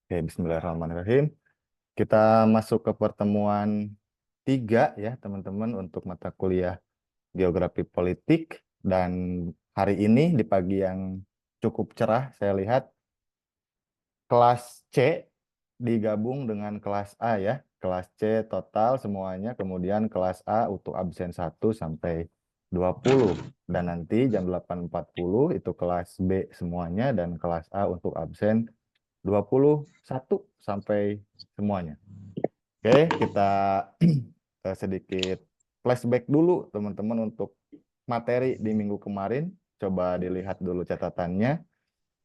Oke, bismillahirrahmanirrahim. Kita masuk ke pertemuan 3 ya, teman-teman, untuk mata kuliah Geografi Politik. Dan hari ini di pagi yang cukup cerah, saya lihat kelas C digabung dengan kelas A ya. Kelas C total semuanya, kemudian kelas A untuk absen 1 sampai 20. Dan nanti jam 8.40 itu kelas B semuanya, dan kelas A untuk absen 21 sampai semuanya. Oke, kita sedikit flashback dulu teman-teman untuk materi di minggu kemarin. Coba dilihat dulu catatannya.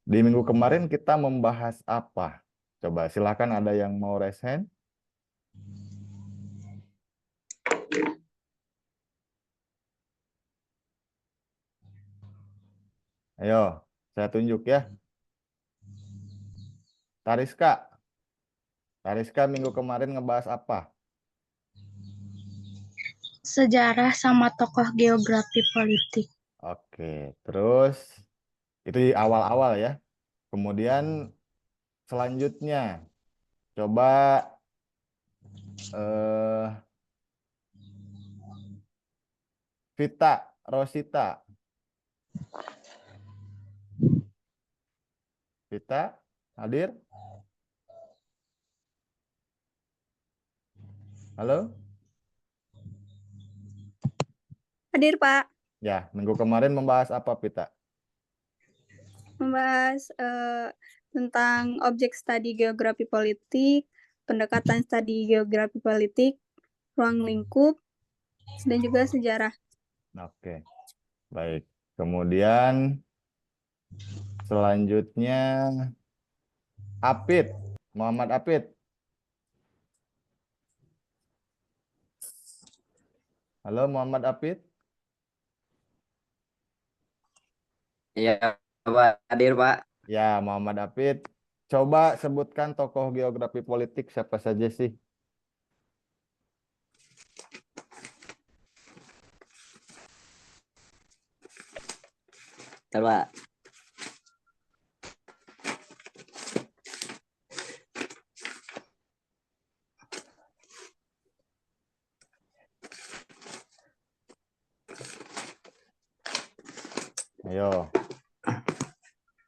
Di minggu kemarin kita membahas apa? Coba silakan, ada yang mau raise hand? Ayo, saya tunjuk ya. Tariska. Tariska minggu kemarin ngebahas apa? Sejarah sama tokoh geografi politik. Oke, terus itu di awal-awal ya. Kemudian selanjutnya coba Vita, Rosita. Vita, hadir? Halo? Hadir, Pak. Ya, minggu kemarin membahas apa, Vita? Membahas tentang objek studi geografi politik, pendekatan studi geografi politik, ruang lingkup, dan juga sejarah. Oke, baik. Kemudian selanjutnya Apit, Muhammad Apit. Halo Muhammad Apit. Iya, Pak. Hadir, Pak. Ya, Muhammad Apit. Coba sebutkan tokoh geografi politik siapa saja sih? Bentar, Pak. Ayo.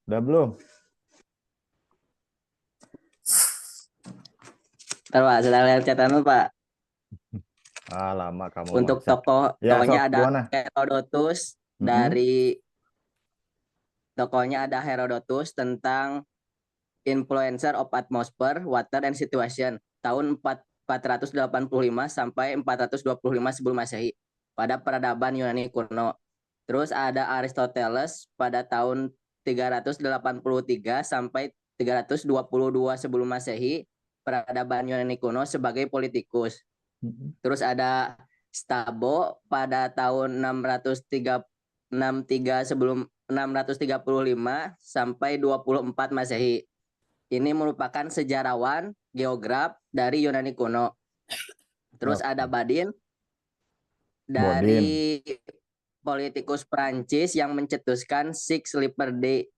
Udah belum? Bentar, Pak. Sedang lihat catatan, Pak. Ah, lama kamu Untuk mah. Ya, tokohnya sok ada gimana? Herodotus. Mm-mm. Tokohnya ada Herodotus tentang influencer of atmosphere, water, and situation. Tahun 485 sampai 425 sebelum Masehi pada peradaban Yunani kuno. Terus ada Aristoteles pada tahun 383 sampai 322 sebelum Masehi, peradaban Yunani kuno sebagai politikus. Mm-mm. Terus ada Strabo pada tahun 663 sebelum 635 sampai 24 Masehi. Ini merupakan sejarawan, geograf dari Yunani kuno. Terus ada Oke. Badin Bodin. dari politikus Prancis yang mencetuskan Six Liberté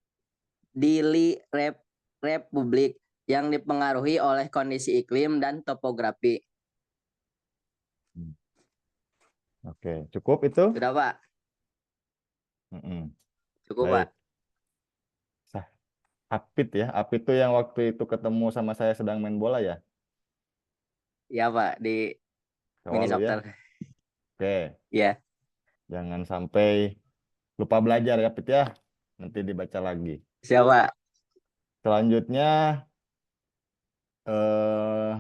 Republik yang dipengaruhi oleh kondisi iklim dan topografi. Oke, cukup itu? Sudah, Pak? Mm-mm. Cukup, Pak? Baik. Sah. Apit ya. Apit itu yang waktu itu ketemu sama saya sedang main bola ya? Iya, Pak, di Kawalu ya. Minisoccer. Oke. Iya. Jangan sampai lupa belajar ya, Pit ya. Nanti dibaca lagi. Siapa? Selanjutnya, eh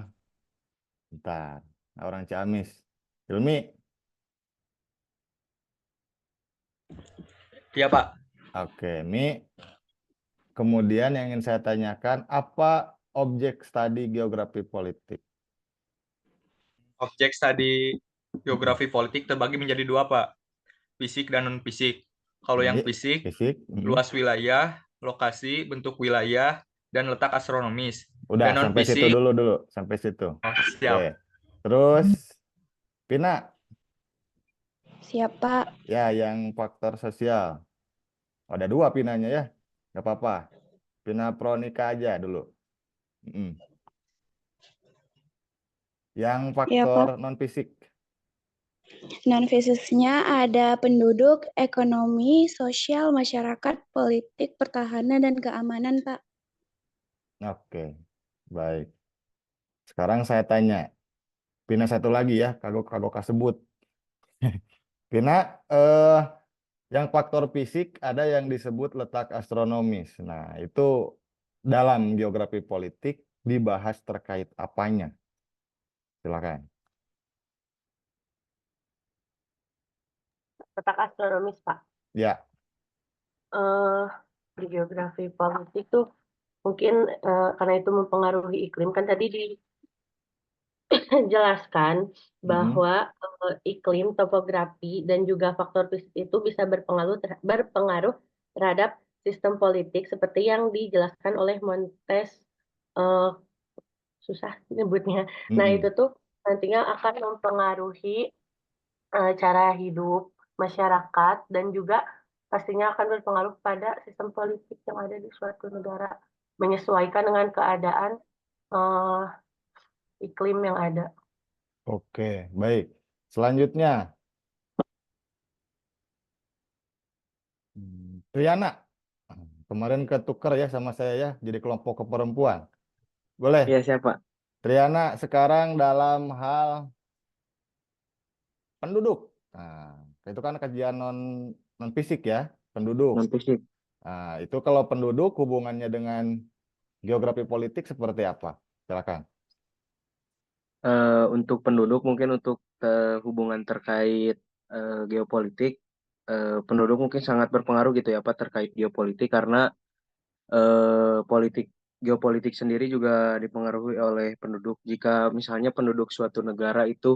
bentar. Orang Ciamis. Hilmi. Iya, Pak. Oke, Mi. Kemudian yang ingin saya tanyakan, apa objek studi geografi politik? Objek studi geografi politik terbagi menjadi dua, Pak. Fisik dan non-fisik. Kalau yang Ini fisik, fisik. luas wilayah, lokasi, bentuk wilayah, dan letak astronomis. Udah, Dan sampai situ non-fisik, dulu. Sampai situ. siap. Oke. Terus, Pina. Siapa? Ya, yang faktor sosial. Ada dua Pinanya ya. Gak apa-apa. Pina Pronika aja dulu. Mm-mm. Yang Iya, faktor Pak. non-fisik. Non-fisiknya ada penduduk, ekonomi, sosial, masyarakat, politik, pertahanan, dan keamanan, Pak. Oke, baik. Sekarang saya tanya, Pina satu lagi ya, kagok sebut. Pina, yang faktor fisik ada yang disebut letak astronomis. Nah, itu dalam geografi politik dibahas terkait apanya? Silakan. Letak astronomis, Pak. Ya, Eh, di geografi politik tuh mungkin karena itu mempengaruhi iklim, kan tadi dijelaskan mm-mm. bahwa iklim, topografi, dan juga faktor fisik itu bisa berpengaruh terhadap sistem politik seperti yang dijelaskan oleh Montes, eh, susah nyebutnya. Nah, Mm-mm. itu tuh nantinya akan mempengaruhi cara hidup masyarakat dan juga pastinya akan berpengaruh pada sistem politik yang ada di suatu negara, menyesuaikan dengan keadaan eh, iklim yang ada. Oke, baik. Selanjutnya, Triana. Kemarin ketukar ya sama saya ya, jadi kelompok perempuan. Boleh? Iya, siapa? Triana sekarang dalam hal penduduk. Nah, itu kan kajian non fisik ya, penduduk. Non-fisik. Nah, itu kalau penduduk hubungannya dengan geografi politik seperti apa? Silakan. Untuk penduduk, mungkin untuk hubungan terkait geopolitik, penduduk mungkin sangat berpengaruh gitu ya, Pak, terkait geopolitik, karena geopolitik sendiri juga dipengaruhi oleh penduduk. Jika misalnya penduduk suatu negara itu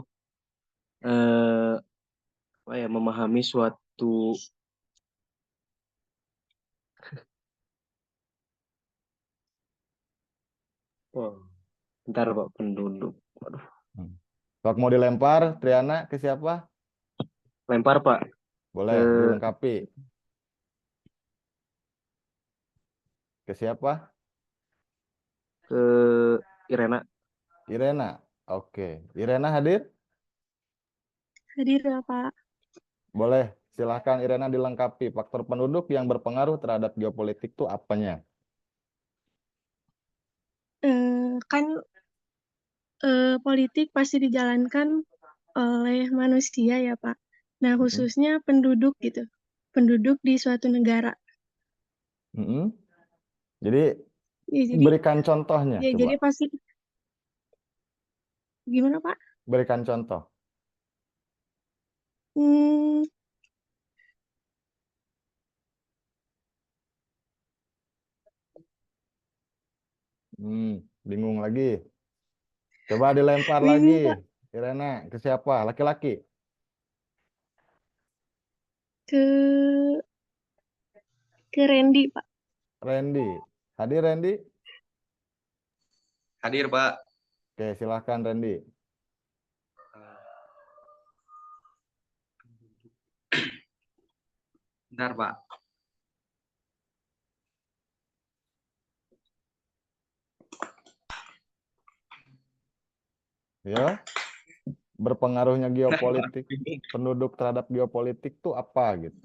memahami suatu bentar, Pak, penduduk. Waduh. Sok mau dilempar, Triana, ke siapa? Lempar, Pak, Boleh ke dilengkapi. Ke siapa? ke Irena. Irena. Oke. Irena hadir? Hadir ya, Pak. Boleh. Silahkan Irena dilengkapi. Faktor penduduk yang berpengaruh terhadap geopolitik itu apanya? Kan politik pasti dijalankan oleh manusia ya, Pak. Nah, khususnya penduduk gitu. Penduduk di suatu negara. Mm-mm. Jadi Ya, berikan contohnya, coba. jadi pasti gimana, Pak? Berikan contoh. Hmm, Bingung lagi. Coba dilempar bingung, lagi. Pak. Irena, ke siapa? Laki-laki. Ke Randy, Pak. Randy. Hadir Randy? Hadir, Pak. Oke, silahkan Randy. Bentar, Pak. Ya. Berpengaruhnya geopolitik, penduduk terhadap geopolitik itu apa gitu.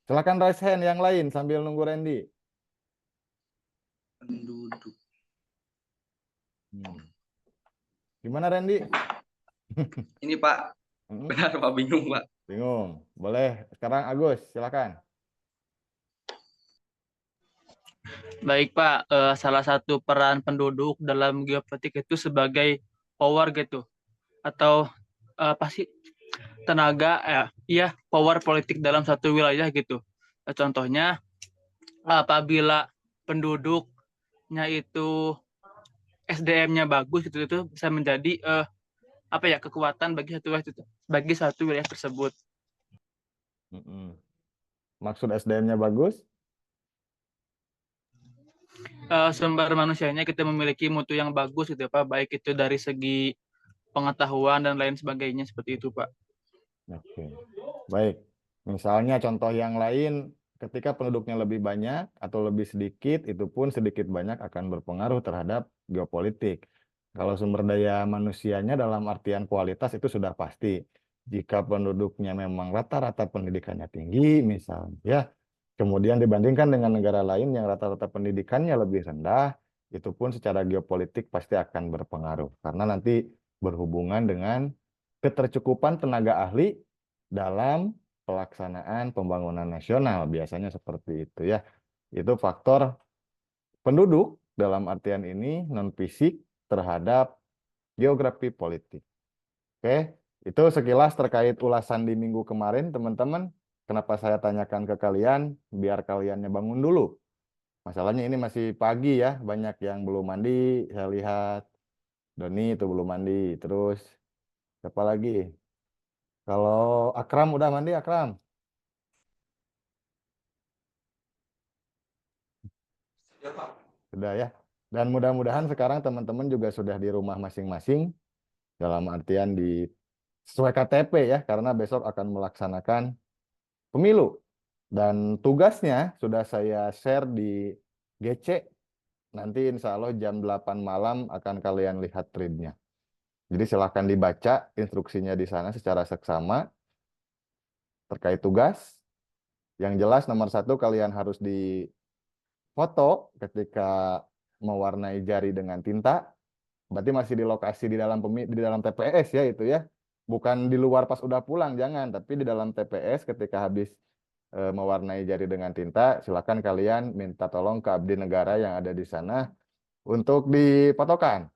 Silahkan raise hand yang lain sambil nunggu Randy. Penduduk. Gimana Randy? Ini, Pak. Benar, Pak. Bingung, Pak. Bingung. Boleh. Sekarang Agus, silakan. Baik Pak, salah satu peran penduduk dalam geopolitik itu sebagai power gitu, atau apa sih, tenaga, power politik dalam satu wilayah gitu. Contohnya, apabila penduduknya itu SDM-nya bagus gitu, itu bisa menjadi kekuatan bagi satu wilayah tersebut. Maksud SDM-nya bagus? Sumber manusianya kita memiliki mutu yang bagus gitu Pak, baik itu dari segi pengetahuan dan lain sebagainya, seperti itu Pak. Oke. Baik. Misalnya contoh yang lain ketika penduduknya lebih banyak atau lebih sedikit, itu pun sedikit banyak akan berpengaruh terhadap geopolitik. Kalau sumber daya manusianya dalam artian kualitas itu sudah pasti. Jika penduduknya memang rata-rata pendidikannya tinggi, misalnya, ya, kemudian dibandingkan dengan negara lain yang rata-rata pendidikannya lebih rendah, itu pun secara geopolitik pasti akan berpengaruh. Karena nanti berhubungan dengan ketercukupan tenaga ahli dalam pelaksanaan pembangunan nasional, biasanya seperti itu ya. Itu faktor penduduk dalam artian ini non-fisik terhadap geografi politik. Oke, itu sekilas terkait ulasan di minggu kemarin, teman-teman. Kenapa saya tanyakan ke kalian? Biar kaliannya bangun dulu. Masalahnya ini masih pagi ya, banyak yang belum mandi, saya lihat. Doni itu belum mandi. Terus, siapa lagi? Kalau Akram udah mandi, Akram? Sudah ya. Dan mudah-mudahan sekarang teman-teman juga sudah di rumah masing-masing, dalam artian di sesuai KTP ya, karena besok akan melaksanakan pemilu. Dan tugasnya sudah saya share di GC. Nanti insya Allah jam 8 malam akan kalian lihat thread-nya. Jadi silahkan dibaca instruksinya di sana secara seksama terkait tugas. Yang jelas nomor 1 kalian harus difoto ketika mewarnai jari dengan tinta. Berarti masih di lokasi di dalam TPS ya itu ya. Bukan di luar pas udah pulang, jangan. Tapi di dalam TPS ketika habis mewarnai jari dengan tinta, silakan kalian minta tolong ke abdi negara yang ada di sana untuk difotokan.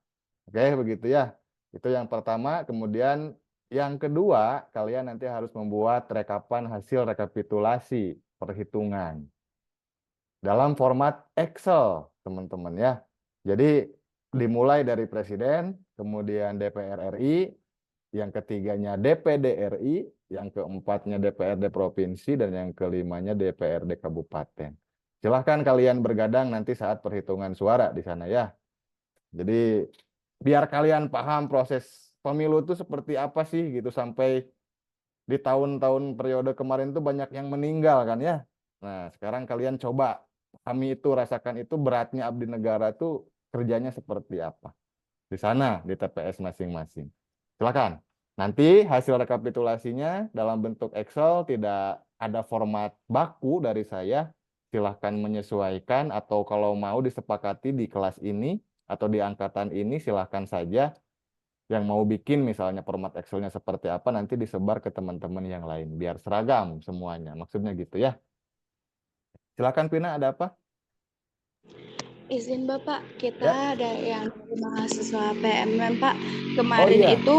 Oke, begitu ya. Itu yang pertama. Kemudian yang kedua, kalian nanti harus membuat rekapan hasil rekapitulasi perhitungan dalam format Excel, teman-teman ya. Jadi dimulai dari Presiden, kemudian DPR RI, yang ketiganya DPD RI, yang keempatnya DPRD Provinsi, dan yang kelimanya DPRD Kabupaten. Silahkan kalian bergadang nanti saat perhitungan suara di sana ya. Jadi biar kalian paham proses pemilu itu seperti apa sih gitu, sampai di tahun-tahun periode kemarin tuh banyak yang meninggal kan ya. Nah sekarang kalian coba pahami itu, rasakan itu, beratnya abdi negara tuh kerjanya seperti apa di sana di TPS masing-masing. Silakan. Nanti hasil rekapitulasinya dalam bentuk Excel, tidak ada format baku dari saya. Silahkan menyesuaikan, atau kalau mau disepakati di kelas ini atau di angkatan ini, silahkan saja. Yang mau bikin misalnya format Excel-nya seperti apa, nanti disebar ke teman-teman yang lain. Biar seragam semuanya. Maksudnya gitu ya. Silakan Pina, ada apa? Izin Bapak, Ya. kita ada yang dari mahasiswa PMM Pak. Kemarin iya. itu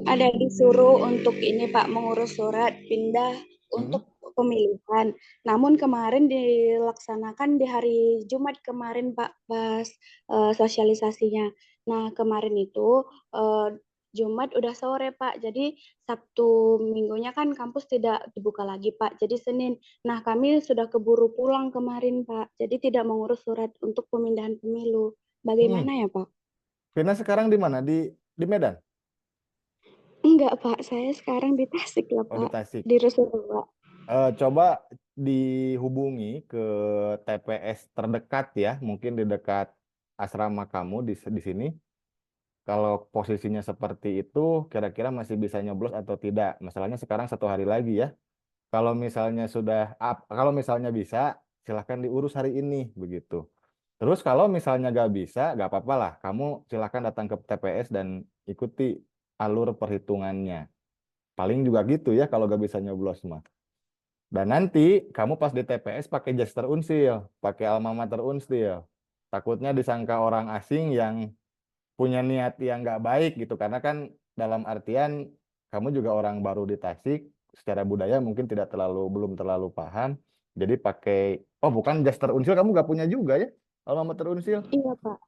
ada disuruh untuk ini Pak, mengurus surat pindah untuk pemilihan. Namun kemarin dilaksanakan di hari Jumat kemarin Pak, pas sosialisasinya. Nah kemarin itu Jumat udah sore Pak, jadi Sabtu minggunya kan kampus tidak dibuka lagi Pak, jadi Senin. Nah kami sudah keburu pulang kemarin Pak, jadi tidak mengurus surat untuk pemindahan pemilu. Bagaimana ya Pak? Pina sekarang di mana? Di Medan? Enggak Pak, saya sekarang di Tasik lah Oh, di Pak, Tasik. di Rasulullah. Coba dihubungi ke TPS terdekat ya, mungkin di dekat asrama kamu di sini. Kalau posisinya seperti itu, kira-kira masih bisa nyoblos atau tidak? Masalahnya sekarang 1 hari lagi ya. Kalau misalnya kalau misalnya bisa, silahkan diurus hari ini begitu. Terus kalau misalnya nggak bisa, nggak apa-apa lah. Kamu silahkan datang ke TPS dan ikuti alur perhitungannya. Paling juga gitu ya kalau nggak bisa nyoblos mah. Dan nanti kamu pas di TPS pakai jas terunsil, pakai alma mater unsil. Takutnya disangka orang asing yang punya niat yang nggak baik gitu. Karena kan dalam artian kamu juga orang baru di Tasik, secara budaya mungkin belum terlalu paham. Jadi pakai, oh bukan jas terunsil, kamu nggak punya juga ya alma mater unsil? Iya Pak.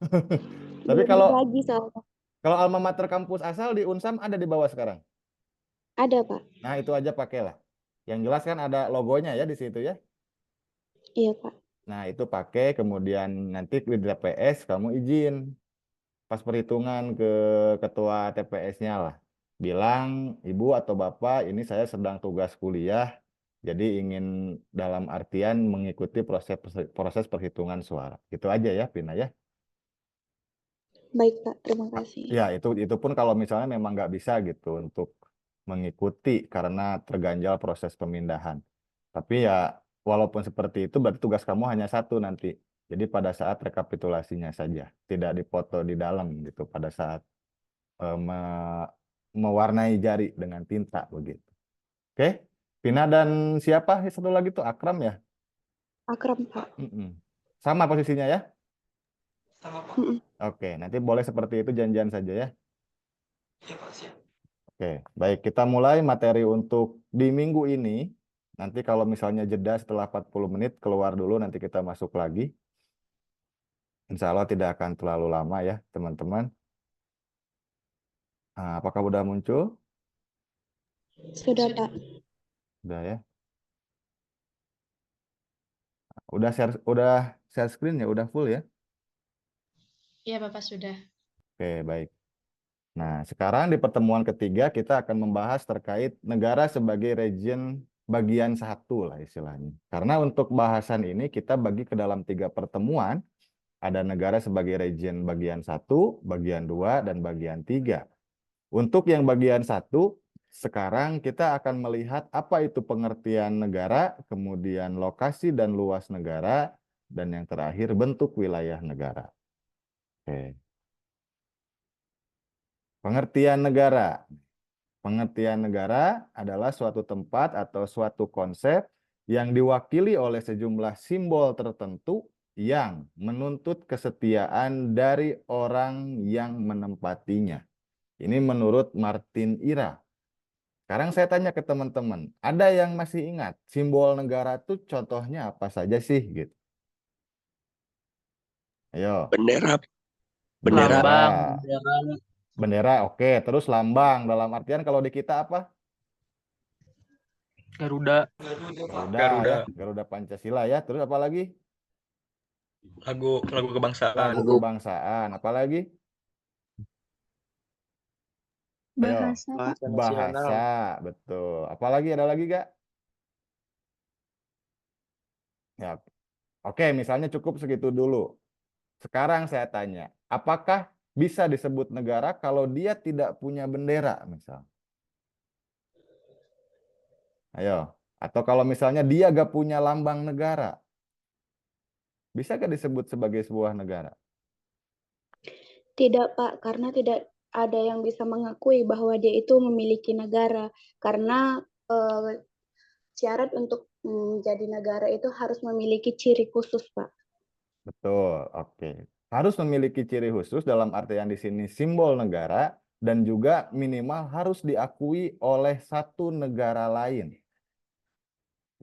Tapi Belum lagi soalnya. kalau alma mater kampus asal di Unsam ada di bawah sekarang. Ada Pak. Nah itu aja pakailah. Yang jelas kan ada logonya ya di situ ya. Iya Pak. Nah itu pakai, kemudian nanti di TPS kamu izin pas perhitungan ke ketua TPS-nya lah. Bilang, Ibu atau Bapak, ini saya sedang tugas kuliah Jadi ingin dalam artian mengikuti proses perhitungan suara. Itu aja ya, Pina ya. Baik, Pak. Terima kasih. Ya, itu pun kalau misalnya memang nggak bisa gitu untuk mengikuti karena terganjal proses pemindahan. Tapi ya, walaupun seperti itu, berarti tugas kamu hanya satu nanti. Jadi pada saat rekapitulasinya saja, tidak dipoto di dalam gitu pada saat mewarnai jari dengan tinta begitu. Oke, Pina dan siapa satu lagi tuh Akram ya? Akram, Pak. Sama posisinya ya? Sama Pak. Oke, nanti boleh seperti itu janjian saja ya. Iya Pak, siap. Oke, baik, kita mulai materi untuk di minggu ini. Nanti kalau misalnya jeda setelah 40 menit, keluar dulu, nanti kita masuk lagi. Insya Allah tidak akan terlalu lama ya, teman-teman. Nah, apakah sudah muncul? Sudah, Pak. Sudah ya. Udah share screen ya, udah full ya? Iya, Bapak sudah. Oke, baik. Nah, sekarang di pertemuan ketiga kita akan membahas terkait negara sebagai region bagian satu lah istilahnya. Karena untuk bahasan ini kita bagi ke dalam 3 pertemuan. Ada negara sebagai region bagian 1, bagian 2, dan bagian 3. Untuk yang bagian 1, sekarang kita akan melihat apa itu pengertian negara, kemudian lokasi dan luas negara, dan yang terakhir bentuk wilayah negara. Oke. Pengertian negara. Pengertian negara adalah suatu tempat atau suatu konsep yang diwakili oleh sejumlah simbol tertentu yang menuntut kesetiaan dari orang yang menempatinya. Ini menurut Martin Ira. Sekarang saya tanya ke teman-teman, ada yang masih ingat simbol negara itu contohnya apa saja sih? Gitu. Ayo. Bendera. Lambang, Bendera, oke. Terus lambang, dalam artian kalau di kita apa? Garuda. Ya. Garuda Pancasila ya. Terus apa lagi? Lagu kebangsaan. Lagu kebangsaan. Apalagi? Bahasa, Pak. Bahasa, betul. Apalagi ada lagi gak? Ya. Oke, misalnya cukup segitu dulu. Sekarang saya tanya, apakah bisa disebut negara kalau dia tidak punya bendera, misal? Ayo. Atau kalau misalnya dia gak punya lambang negara, bisa gak disebut sebagai sebuah negara? Tidak, Pak, karena tidak ada yang bisa mengakui bahwa dia itu memiliki negara. Karena syarat untuk menjadi negara itu harus memiliki ciri khusus, Pak. Betul, oke. Harus memiliki ciri khusus dalam artian di sini simbol negara dan juga minimal harus diakui oleh satu negara lain.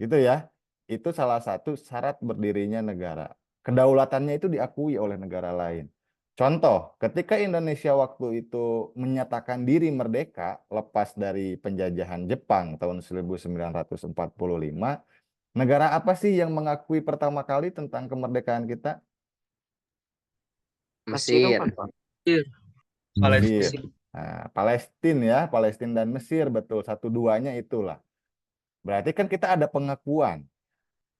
Gitu ya. Itu salah satu syarat berdirinya negara. Kedaulatannya itu diakui oleh negara lain. Contoh, ketika Indonesia waktu itu menyatakan diri merdeka lepas dari penjajahan Jepang tahun 1945, negara apa sih yang mengakui pertama kali tentang kemerdekaan kita? Mesir. Mesir. Nah, Palestina ya, Palestina dan Mesir, betul. 1-2-nya itulah. Berarti kan kita ada pengakuan.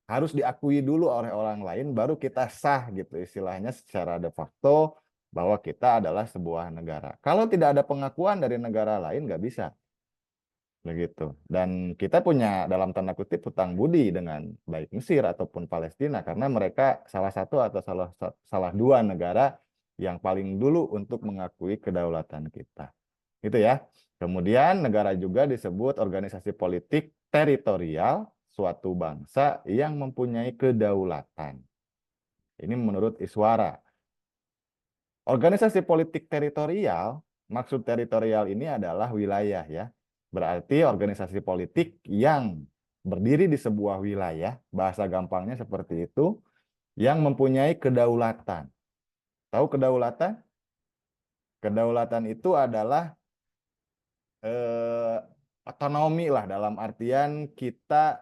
Harus diakui dulu oleh orang lain, baru kita sah gitu istilahnya secara de facto bahwa kita adalah sebuah negara. Kalau tidak ada pengakuan dari negara lain, nggak bisa. Begitu. Dan kita punya dalam tanda kutip hutang budi dengan baik Mesir ataupun Palestina, karena mereka salah satu atau salah 2 negara yang paling dulu untuk mengakui kedaulatan kita. Gitu ya. Kemudian negara juga disebut organisasi politik teritorial suatu bangsa yang mempunyai kedaulatan. Ini menurut Iswara. Organisasi politik teritorial, maksud teritorial ini adalah wilayah ya. Berarti organisasi politik yang berdiri di sebuah wilayah, bahasa gampangnya seperti itu, yang mempunyai kedaulatan. Tahu kedaulatan? Kedaulatan itu adalah otonomi lah, dalam artian kita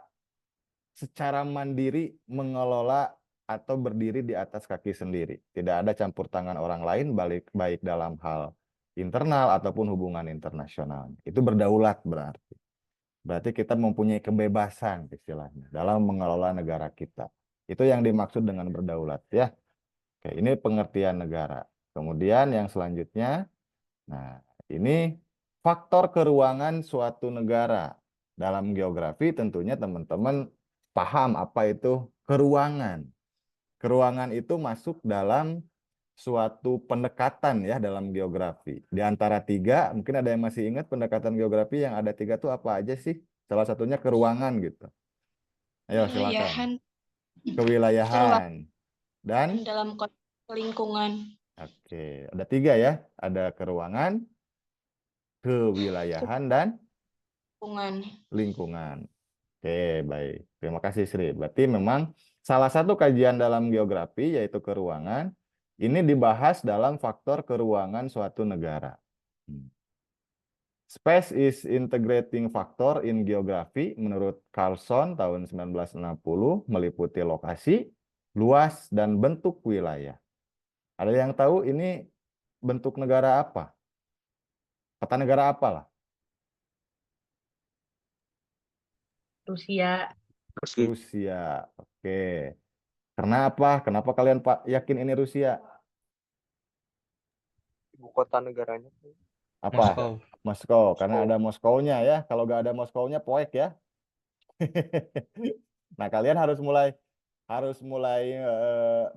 secara mandiri mengelola atau berdiri di atas kaki sendiri. Tidak ada campur tangan orang lain baik dalam hal internal ataupun hubungan internasional. Itu berdaulat berarti. Berarti kita mempunyai kebebasan istilahnya dalam mengelola negara kita. Itu yang dimaksud dengan berdaulat ya. Oke, ini pengertian negara. Kemudian yang selanjutnya, nah ini faktor keruangan suatu negara. Dalam geografi tentunya teman-teman paham apa itu keruangan. Keruangan itu masuk dalam suatu pendekatan ya dalam geografi. Di antara tiga, mungkin ada yang masih ingat pendekatan geografi yang ada tiga itu apa aja sih? Salah satunya keruangan gitu. Ayo silakan. Wilayahan. Kewilayahan. Dan Dalam konteks lingkungan. oke, ada tiga ya. Ada keruangan, kewilayahan, dan Lingkungan. lingkungan. Oke, baik. Terima kasih Sri. Berarti memang salah satu kajian dalam geografi yaitu keruangan, ini dibahas dalam faktor keruangan suatu negara. Space is integrating factor in geography menurut Carlson tahun 1960 meliputi lokasi, luas, dan bentuk wilayah. Ada yang tahu ini bentuk negara apa? Kata negara apa lah? Rusia. Rusia. Oke. Kenapa? Kenapa kalian Pak yakin ini Rusia? Ibu kota negaranya. Apa? Moskow. Moskow. Karena ada Moskow-nya ya. Kalau nggak ada Moskow-nya poek ya. Nah, kalian harus mulai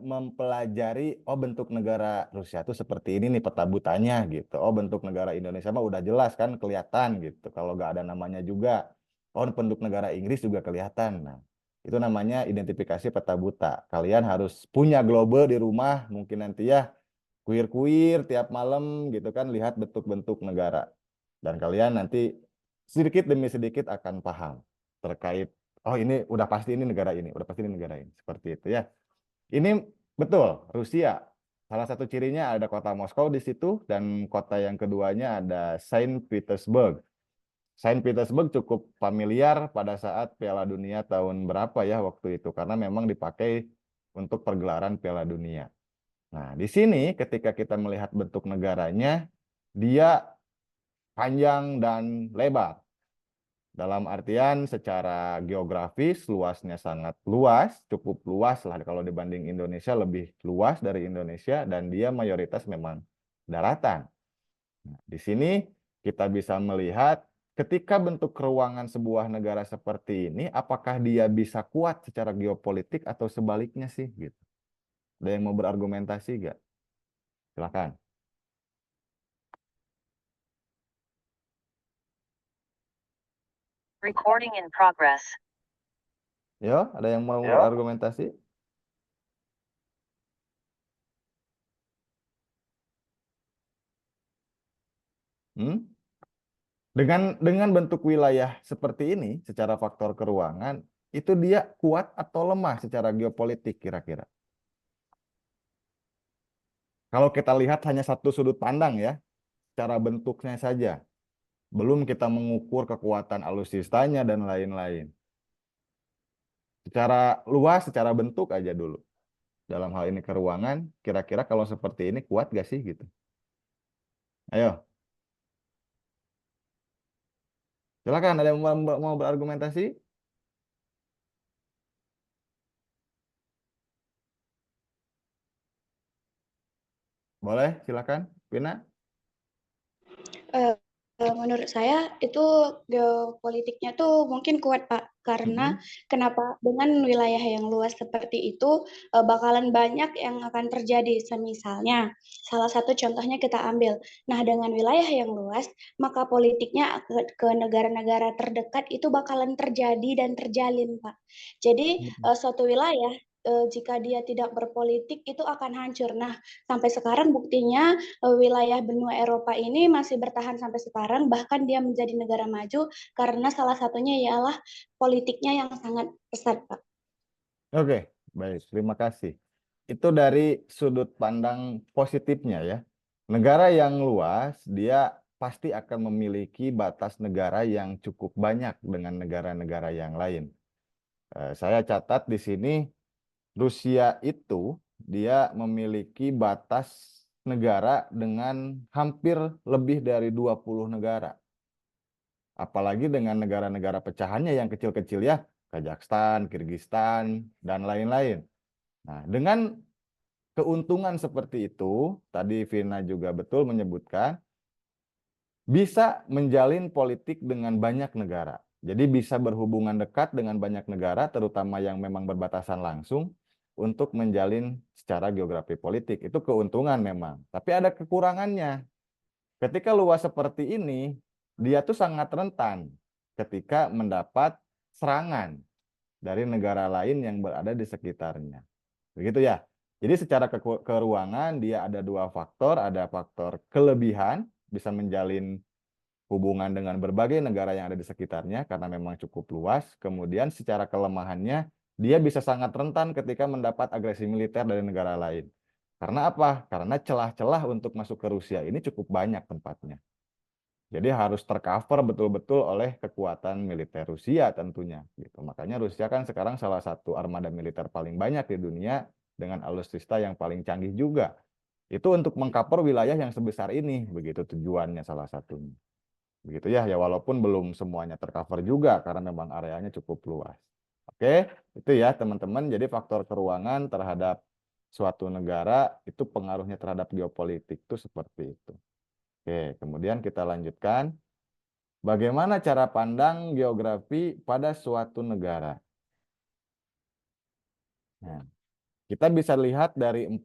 mempelajari bentuk negara Rusia itu seperti ini nih peta butanya gitu. Oh, bentuk negara Indonesia mah udah jelas kan kelihatan gitu. Kalau nggak ada namanya juga. Oh, bentuk negara Inggris juga kelihatan. Nah, itu namanya identifikasi peta buta. Kalian harus punya globe di rumah mungkin nanti ya. Kuir-kuir tiap malam gitu kan lihat bentuk-bentuk negara. Dan kalian nanti sedikit demi sedikit akan paham terkait oh ini udah pasti ini negara ini, udah pasti ini negara ini. Seperti itu ya. Ini betul, Rusia. Salah satu cirinya ada kota Moskow di situ dan kota yang keduanya ada Saint Petersburg. Saint Petersburg cukup familiar pada saat Piala Dunia tahun berapa ya waktu itu karena memang dipakai untuk pergelaran Piala Dunia. Nah, di sini ketika kita melihat bentuk negaranya, dia panjang dan lebar. Dalam artian secara geografis luasnya sangat luas, cukup luas lah kalau dibanding Indonesia lebih luas dari Indonesia dan dia mayoritas memang daratan. Nah, di sini kita bisa melihat ketika bentuk ruangan sebuah negara seperti ini, apakah dia bisa kuat secara geopolitik atau sebaliknya sih gitu. Ada yang mau berargumentasi nggak? Silakan. Recording in progress. Yo, ada yang mau berargumentasi? Dengan bentuk wilayah seperti ini, secara faktor keruangan, itu dia kuat atau lemah secara geopolitik kira-kira? Kalau kita lihat hanya satu sudut pandang ya, secara bentuknya saja. Belum kita mengukur kekuatan alutsistanya dan lain-lain. Secara luas, secara bentuk aja dulu. Dalam hal ini keruangan, kira-kira kalau seperti ini kuat gak sih gitu? Ayo. Silakan, ada yang mau berargumentasi? Boleh, silakan, Vina. Menurut saya itu geopolitiknya tuh mungkin kuat Pak, karena kenapa dengan wilayah yang luas seperti itu bakalan banyak yang akan terjadi. Misalnya, salah satu contohnya kita ambil. Nah, dengan wilayah yang luas, maka politiknya ke negara-negara terdekat itu bakalan terjadi dan terjalin Pak. Jadi suatu wilayah jika dia tidak berpolitik itu akan hancur. Nah, sampai sekarang buktinya wilayah benua Eropa ini masih bertahan sampai sekarang, bahkan dia menjadi negara maju karena salah satunya ialah politiknya yang sangat pesat, Pak. Oke, baik. Terima kasih. Itu dari sudut pandang positifnya ya. Negara yang luas, dia pasti akan memiliki batas negara yang cukup banyak dengan negara-negara yang lain. Saya catat di sini, Rusia itu dia memiliki batas negara dengan hampir lebih dari 20 negara. Apalagi dengan negara-negara pecahannya yang kecil-kecil ya, Kazakhstan, Kirgistan, dan lain-lain. Nah, dengan keuntungan seperti itu, tadi Vina juga betul menyebutkan, bisa menjalin politik dengan banyak negara. Jadi bisa berhubungan dekat dengan banyak negara, terutama yang memang berbatasan langsung, untuk menjalin secara geografi politik. Itu keuntungan memang. Tapi ada kekurangannya. Ketika luas seperti ini, dia tuh sangat rentan ketika mendapat serangan dari negara lain yang berada di sekitarnya. Begitu ya. Jadi secara keruangan dia ada dua faktor, ada faktor kelebihan, bisa menjalin hubungan dengan berbagai negara yang ada di sekitarnya karena memang cukup luas. Kemudian secara kelemahannya, dia bisa sangat rentan ketika mendapat agresi militer dari negara lain. Karena apa? Karena celah-celah untuk masuk ke Rusia ini cukup banyak tempatnya. Jadi harus tercover betul-betul oleh kekuatan militer Rusia tentunya. Gitu. Makanya Rusia kan sekarang salah satu armada militer paling banyak di dunia dengan alutsista yang paling canggih juga. Itu untuk mengcover wilayah yang sebesar ini, begitu tujuannya salah satunya. Begitu ya, ya walaupun belum semuanya tercover juga karena memang areanya cukup luas. Oke, itu ya teman-teman. Jadi faktor keruangan terhadap suatu negara itu pengaruhnya terhadap geopolitik itu seperti itu. Oke, kemudian kita lanjutkan. Bagaimana cara pandang geografi pada suatu negara? Nah, kita bisa lihat dari 4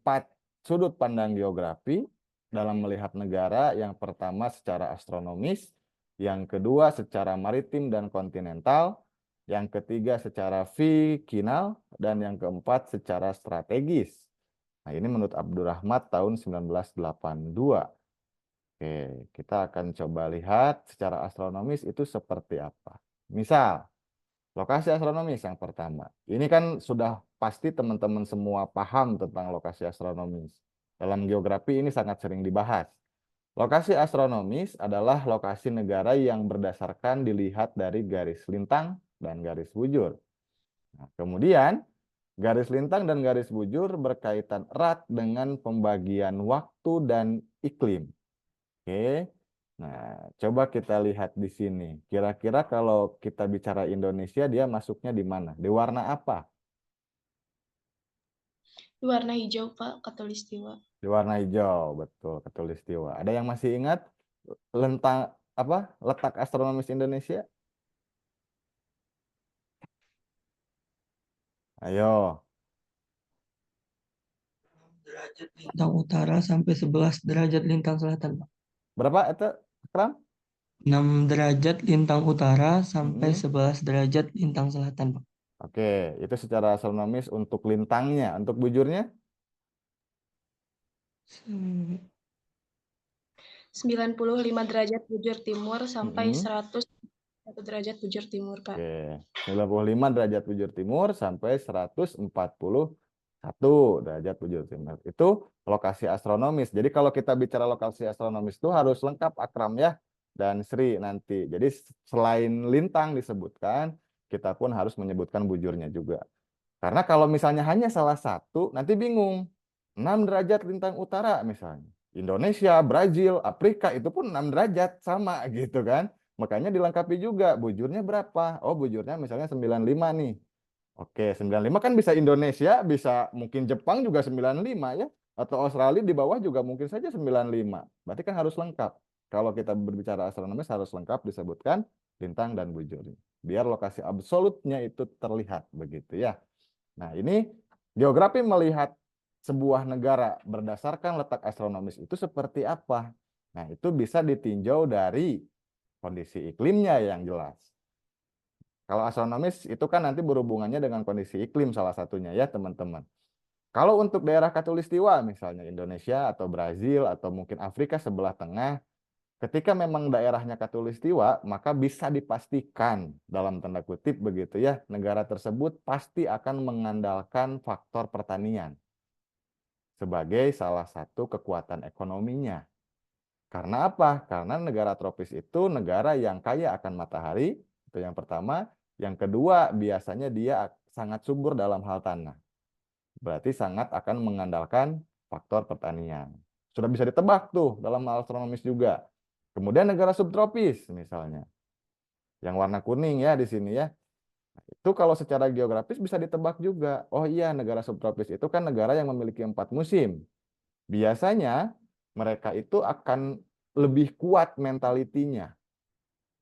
sudut pandang geografi dalam melihat negara. Yang pertama secara astronomis, yang kedua secara maritim dan kontinental, yang ketiga secara fikinal, dan yang keempat secara strategis. Nah, ini menurut Abdurrahmat tahun 1982. Oke, kita akan coba lihat secara astronomis itu seperti apa. Misal, lokasi astronomis yang pertama. Ini kan sudah pasti teman-teman semua paham tentang lokasi astronomis. Dalam geografi ini sangat sering dibahas. Lokasi astronomis adalah lokasi negara yang berdasarkan dilihat dari garis lintang dan garis bujur. Nah, kemudian, garis lintang dan garis bujur berkaitan erat dengan pembagian waktu dan iklim. Oke, nah coba kita lihat di sini. Kira-kira kalau kita bicara Indonesia, dia masuknya di mana? Di warna apa? Di warna hijau, Pak, Khatulistiwa. Di warna hijau, betul, Khatulistiwa. Ada yang masih ingat letak astronomis Indonesia? Ayo. Derajat lintang utara sampai 11 derajat lintang selatan, Pak. Berapa itu, Akram? 6 derajat lintang utara sampai 11 derajat lintang selatan, Pak. Oke, itu secara astronomis untuk lintangnya. Untuk bujurnya? 95 derajat bujur timur sampai 101 derajat bujur timur, Pak. Oke, 95 derajat bujur timur sampai 141 derajat bujur timur. Itu lokasi astronomis. Jadi kalau kita bicara lokasi astronomis itu harus lengkap Akram ya dan Sri nanti. Jadi selain lintang disebutkan, kita pun harus menyebutkan bujurnya juga. Karena kalau misalnya hanya salah satu, nanti bingung. 6 derajat lintang utara misalnya. Indonesia, Brazil, Afrika itu pun 6 derajat sama gitu kan. Makanya dilengkapi juga bujurnya berapa. Oh, bujurnya misalnya 95 nih. Oke, 95 kan bisa Indonesia, bisa mungkin Jepang juga 95 ya. Atau Australia di bawah juga mungkin saja 95. Berarti kan harus lengkap. Kalau kita berbicara astronomis harus lengkap disebutkan lintang dan bujurnya. Biar lokasi absolutnya itu terlihat begitu ya. Nah, ini geografi melihat sebuah negara berdasarkan letak astronomis itu seperti apa. Nah, itu bisa ditinjau dari kondisi iklimnya yang jelas. Kalau astronomis itu kan nanti berhubungannya dengan kondisi iklim salah satunya ya teman-teman. Kalau untuk daerah Khatulistiwa misalnya Indonesia atau Brazil atau mungkin Afrika sebelah tengah, ketika memang daerahnya Khatulistiwa, maka bisa dipastikan dalam tanda kutip begitu ya, negara tersebut pasti akan mengandalkan faktor pertanian sebagai salah satu kekuatan ekonominya. Karena apa? Karena negara tropis itu negara yang kaya akan matahari, itu yang pertama. Yang kedua, biasanya dia sangat subur dalam hal tanah. Berarti sangat akan mengandalkan faktor pertanian. Sudah bisa ditebak tuh dalam hal astronomis juga. Kemudian negara subtropis misalnya. Yang warna kuning ya di sini ya. Itu kalau secara geografis bisa ditebak juga. Oh iya, negara subtropis itu kan negara yang memiliki 4 musim. Biasanya mereka itu akan lebih kuat mentalitinya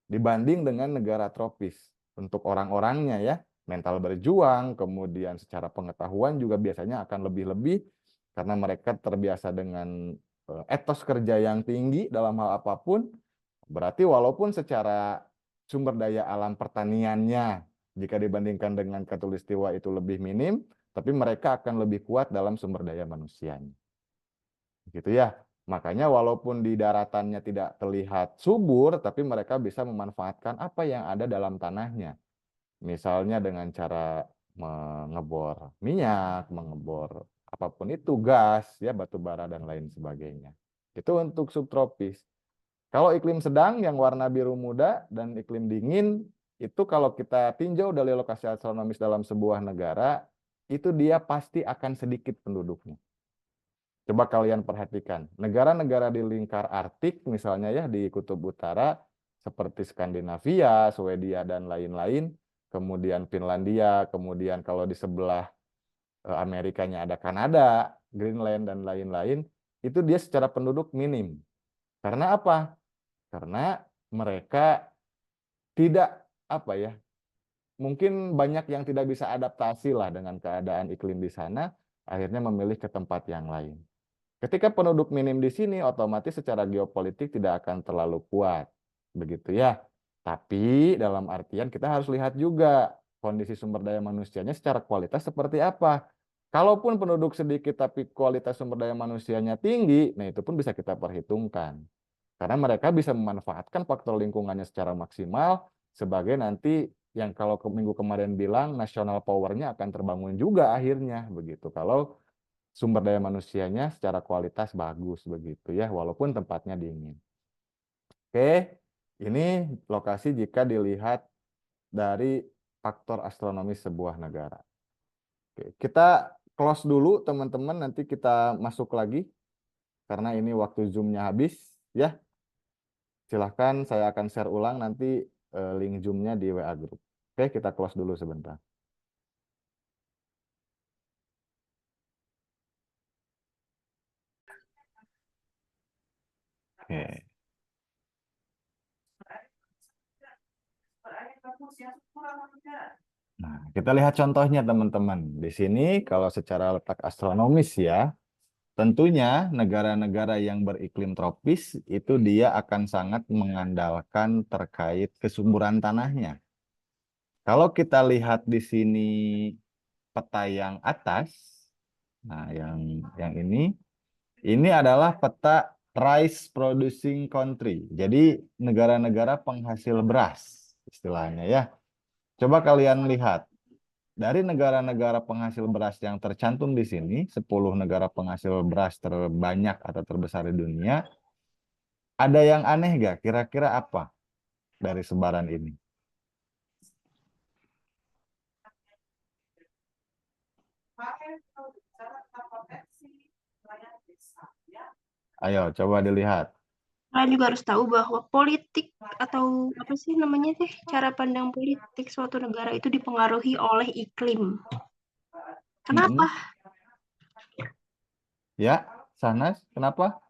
dibanding dengan negara tropis. Untuk orang-orangnya ya, mental berjuang, kemudian secara pengetahuan juga biasanya akan lebih-lebih karena mereka terbiasa dengan etos kerja yang tinggi dalam hal apapun. Berarti walaupun secara sumber daya alam pertaniannya jika dibandingkan dengan Khatulistiwa itu lebih minim, tapi mereka akan lebih kuat dalam sumber daya manusianya. Gitu ya. Makanya walaupun di daratannya tidak terlihat subur, tapi mereka bisa memanfaatkan apa yang ada dalam tanahnya. Misalnya dengan cara mengebor minyak, mengebor apapun itu, gas, ya batu bara dan lain sebagainya. Itu untuk subtropis. Kalau iklim sedang yang warna biru muda dan iklim dingin, itu kalau kita tinjau dari lokasi astronomis dalam sebuah negara, itu dia pasti akan sedikit penduduknya. Coba kalian perhatikan, negara-negara di lingkar Arktik misalnya ya di Kutub Utara, seperti Skandinavia, Swedia, dan lain-lain, kemudian Finlandia, kemudian kalau di sebelah Amerikanya ada Kanada, Greenland, dan lain-lain, itu dia secara penduduk minim. Karena apa? Karena mereka tidak, mungkin banyak yang tidak bisa adaptasi lah dengan keadaan iklim di sana, akhirnya memilih ke tempat yang lain. Ketika penduduk minim di sini, otomatis secara geopolitik tidak akan terlalu kuat. Begitu ya. Tapi dalam artian kita harus lihat juga kondisi sumber daya manusianya secara kualitas seperti apa. Kalaupun penduduk sedikit tapi kualitas sumber daya manusianya tinggi, nah itu pun bisa kita perhitungkan. Karena mereka bisa memanfaatkan faktor lingkungannya secara maksimal sebagai nanti yang kalau minggu kemarin bilang national power-nya akan terbangun juga akhirnya. Begitu. Kalau sumber daya manusianya secara kualitas bagus begitu ya, walaupun tempatnya dingin. Oke, ini lokasi jika dilihat dari faktor astronomis sebuah negara. Oke, kita close dulu teman-teman, nanti kita masuk lagi karena ini waktu Zoom-nya habis ya. Silahkan saya akan share ulang nanti link Zoom-nya di WA Group. Oke, kita close dulu sebentar. Oke. Nah, kita lihat contohnya teman-teman. Di sini kalau secara letak astronomis ya, tentunya negara-negara yang beriklim tropis itu dia akan sangat mengandalkan terkait kesuburan tanahnya. Kalau kita lihat di sini peta yang atas, nah yang ini adalah peta rice producing country. Jadi negara-negara penghasil beras istilahnya ya. Coba kalian lihat, dari negara-negara penghasil beras yang tercantum di sini, 10 negara penghasil beras terbanyak atau terbesar di dunia, ada yang aneh nggak? Kira-kira apa dari sebaran ini? Ayo, coba dilihat. Kalian juga harus tahu bahwa politik atau apa sih namanya sih, cara pandang politik suatu negara itu dipengaruhi oleh iklim. Kenapa? Ya, Sanas, kenapa?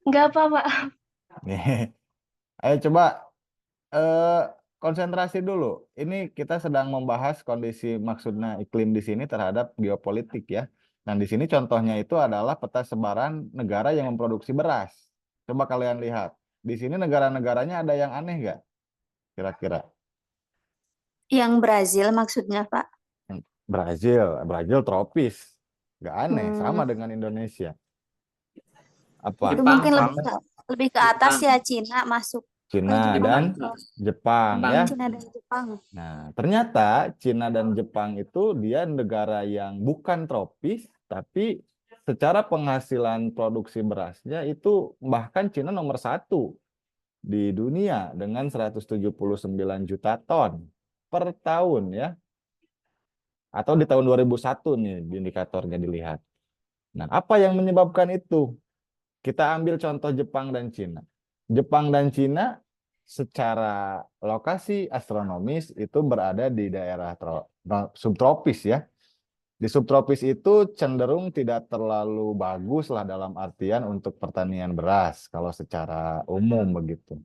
Enggak apa, Pak. Ayo coba konsentrasi dulu. Ini kita sedang membahas kondisi maksudnya iklim di sini terhadap geopolitik ya. Nah, di sini contohnya itu adalah peta sebaran negara yang memproduksi beras. Coba kalian lihat. Di sini negara-negaranya ada yang aneh nggak? Kira-kira. Yang Brazil maksudnya, Pak? Brazil tropis. Nggak aneh, sama dengan Indonesia. Apa? Itu mungkin lebih ke atas ya, Cina masuk. Cina dan Jepang ya. Cina dan Jepang. Nah, ternyata Cina dan Jepang itu dia negara yang bukan tropis, tapi secara penghasilan produksi berasnya itu bahkan Cina nomor 1 di dunia dengan 179 juta ton per tahun ya. Atau di tahun 2001 nih indikatornya dilihat. Nah, apa yang menyebabkan itu? Kita ambil contoh Jepang dan Cina. Jepang dan Cina secara lokasi astronomis itu berada di daerah subtropis ya. Di subtropis itu cenderung tidak terlalu bagus lah dalam artian untuk pertanian beras kalau secara umum begitu.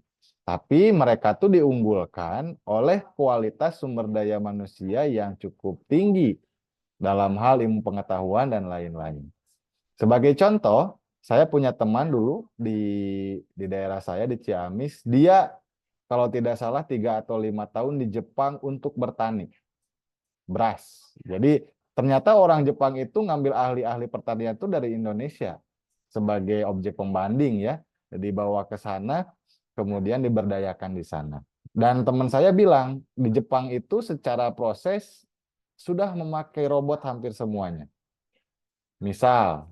Tapi mereka tuh diunggulkan oleh kualitas sumber daya manusia yang cukup tinggi dalam hal ilmu pengetahuan dan lain-lain. Sebagai contoh, saya punya teman dulu di daerah saya di Ciamis, dia kalau tidak salah 3 atau 5 tahun di Jepang untuk bertani beras. Jadi ternyata orang Jepang itu ngambil ahli-ahli pertanian itu dari Indonesia sebagai objek pembanding ya. Jadi dibawa ke sana, kemudian diberdayakan di sana. Dan teman saya bilang, di Jepang itu secara proses sudah memakai robot hampir semuanya. Misal,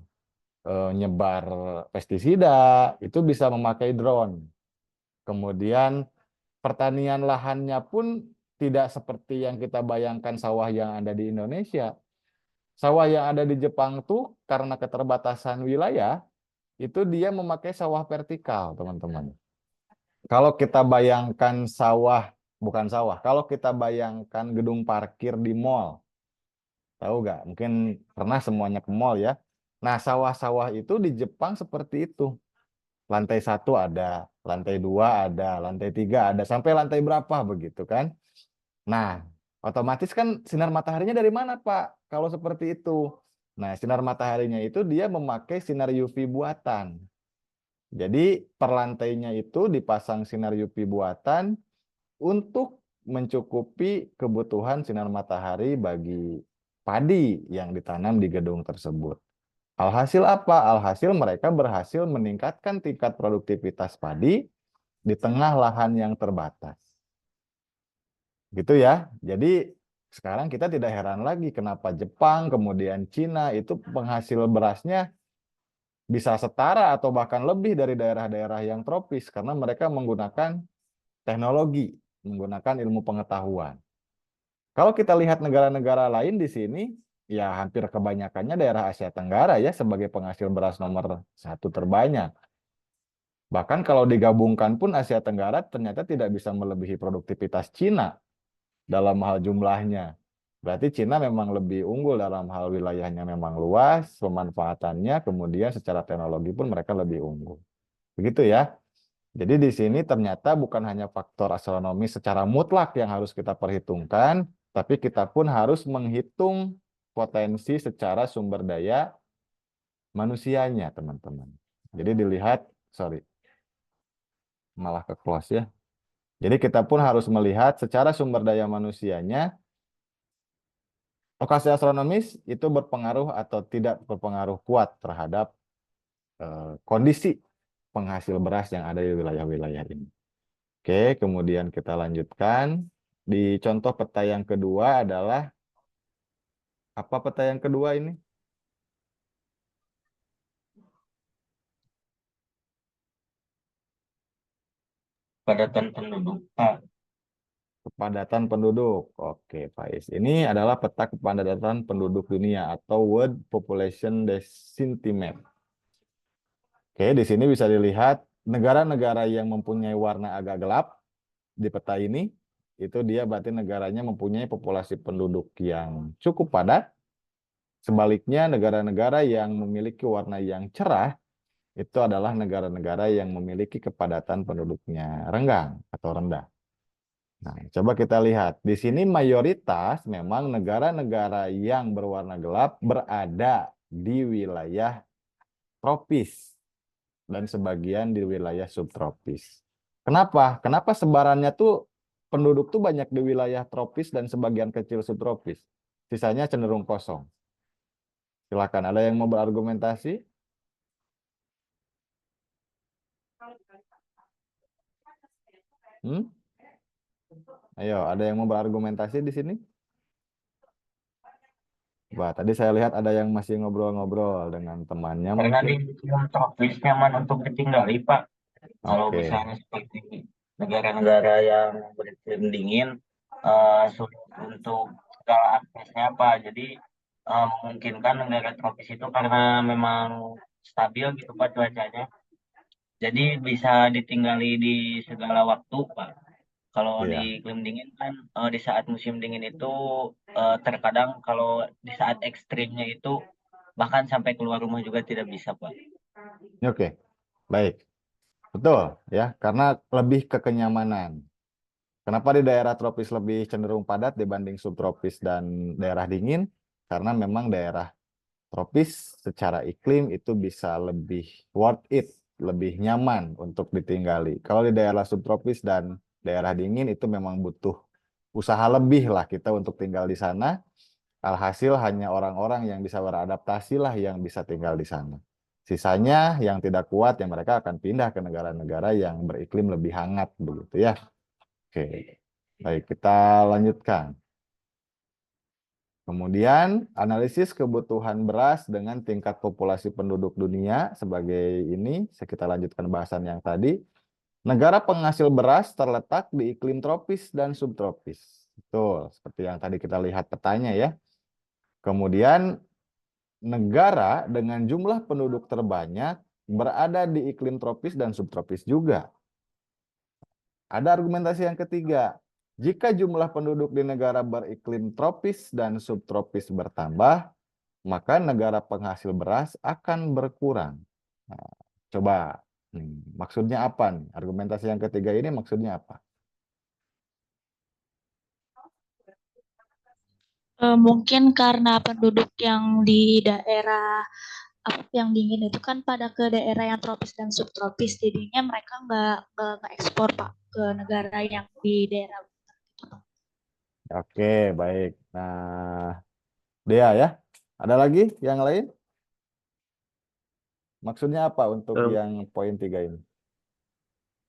nyebar pestisida, itu bisa memakai drone. Kemudian pertanian lahannya pun tidak seperti yang kita bayangkan sawah yang ada di Indonesia. Sawah yang ada di Jepang tuh karena keterbatasan wilayah, itu dia memakai sawah vertikal, teman-teman. Kalau kita bayangkan bukan sawah, kalau kita bayangkan gedung parkir di mall, tahu nggak? Mungkin pernah semuanya ke mall ya. Nah, sawah-sawah itu di Jepang seperti itu. Lantai 1 ada, lantai 2 ada, lantai 3 ada, sampai lantai berapa begitu kan. Nah, otomatis kan sinar mataharinya dari mana, Pak? Kalau seperti itu. Nah, sinar mataharinya itu dia memakai sinar UV buatan. Jadi per lantainya itu dipasang sinar UV buatan untuk mencukupi kebutuhan sinar matahari bagi padi yang ditanam di gedung tersebut. Alhasil apa? Alhasil mereka berhasil meningkatkan tingkat produktivitas padi di tengah lahan yang terbatas. Gitu ya. Jadi sekarang kita tidak heran lagi kenapa Jepang, kemudian Cina itu penghasil berasnya bisa setara atau bahkan lebih dari daerah-daerah yang tropis karena mereka menggunakan teknologi, menggunakan ilmu pengetahuan. Kalau kita lihat negara-negara lain di sini, ya hampir kebanyakannya daerah Asia Tenggara ya sebagai penghasil beras nomor 1 terbanyak. Bahkan kalau digabungkan pun Asia Tenggara ternyata tidak bisa melebihi produktivitas Cina dalam hal jumlahnya. Berarti Cina memang lebih unggul dalam hal wilayahnya memang luas, pemanfaatannya, kemudian secara teknologi pun mereka lebih unggul. Begitu ya. Jadi di sini ternyata bukan hanya faktor astronomi secara mutlak yang harus kita perhitungkan, tapi kita pun harus menghitung potensi secara sumber daya manusianya, teman-teman. Jadi dilihat, malah ke close ya. Jadi kita pun harus melihat secara sumber daya manusianya, lokasi astronomis itu berpengaruh atau tidak berpengaruh kuat terhadap kondisi penghasil beras yang ada di wilayah-wilayah ini. Oke, kemudian kita lanjutkan. Di contoh peta yang kedua adalah, apa peta yang kedua ini? Kepadatan penduduk, Pak. Kepadatan penduduk. Oke, Faiz. Ini adalah peta kepadatan penduduk dunia atau World Population Density Map. Oke, di sini bisa dilihat negara-negara yang mempunyai warna agak gelap di peta ini, itu dia berarti negaranya mempunyai populasi penduduk yang cukup padat. Sebaliknya, negara-negara yang memiliki warna yang cerah, itu adalah negara-negara yang memiliki kepadatan penduduknya renggang atau rendah. Nah, coba kita lihat. Di sini mayoritas memang negara-negara yang berwarna gelap berada di wilayah tropis dan sebagian di wilayah subtropis. Kenapa? Kenapa sebarannya tuh penduduk tuh banyak di wilayah tropis dan sebagian kecil subtropis? Sisanya cenderung kosong. Silakan, ada yang mau berargumentasi? Ayo, ada yang mau berargumentasi di sini? Wah, tadi saya lihat ada yang masih ngobrol-ngobrol dengan temannya Karena mungkin. di iklim tropis nyaman untuk ditinggali, Pak. Kalau Oke. misalnya seperti negara-negara yang beriklim dingin, sulit untuk segala aksesnya, Pak. Jadi memungkinkan negara tropis itu karena memang stabil gitu, Pak, cuacanya. Jadi bisa ditinggali di segala waktu, Pak. Kalau Iya. di iklim dingin kan di saat musim dingin itu terkadang kalau di saat ekstrimnya itu bahkan sampai keluar rumah juga tidak bisa, Pak. Oke, baik. Betul ya, karena lebih ke kenyamanan. Kenapa di daerah tropis lebih cenderung padat dibanding subtropis dan daerah dingin? Karena memang daerah tropis secara iklim itu bisa lebih worth it, lebih nyaman untuk ditinggali. Kalau di daerah subtropis dan daerah dingin itu memang butuh usaha lebih lah kita untuk tinggal di sana. Alhasil hanya orang-orang yang bisa beradaptasi lah yang bisa tinggal di sana. Sisanya yang tidak kuat yang mereka akan pindah ke negara-negara yang beriklim lebih hangat begitu ya. Oke. Baik, kita lanjutkan. Kemudian analisis kebutuhan beras dengan tingkat populasi penduduk dunia sebagai ini, kita lanjutkan bahasan yang tadi. Negara penghasil beras terletak di iklim tropis dan subtropis. Betul, seperti yang tadi kita lihat petanya ya. Kemudian negara dengan jumlah penduduk terbanyak berada di iklim tropis dan subtropis juga. Ada argumentasi yang ketiga. Jika jumlah penduduk di negara beriklim tropis dan subtropis bertambah, maka negara penghasil beras akan berkurang. Nah, coba, maksudnya apa nih? Argumentasi yang ketiga ini maksudnya apa? Mungkin karena penduduk yang di daerah yang dingin itu kan pada ke daerah yang tropis dan subtropis, jadinya mereka nggak ekspor Pak ke negara yang di daerah. Oke, baik. Nah, Dea ya, ada lagi yang lain? Maksudnya apa untuk yang poin 3 ini?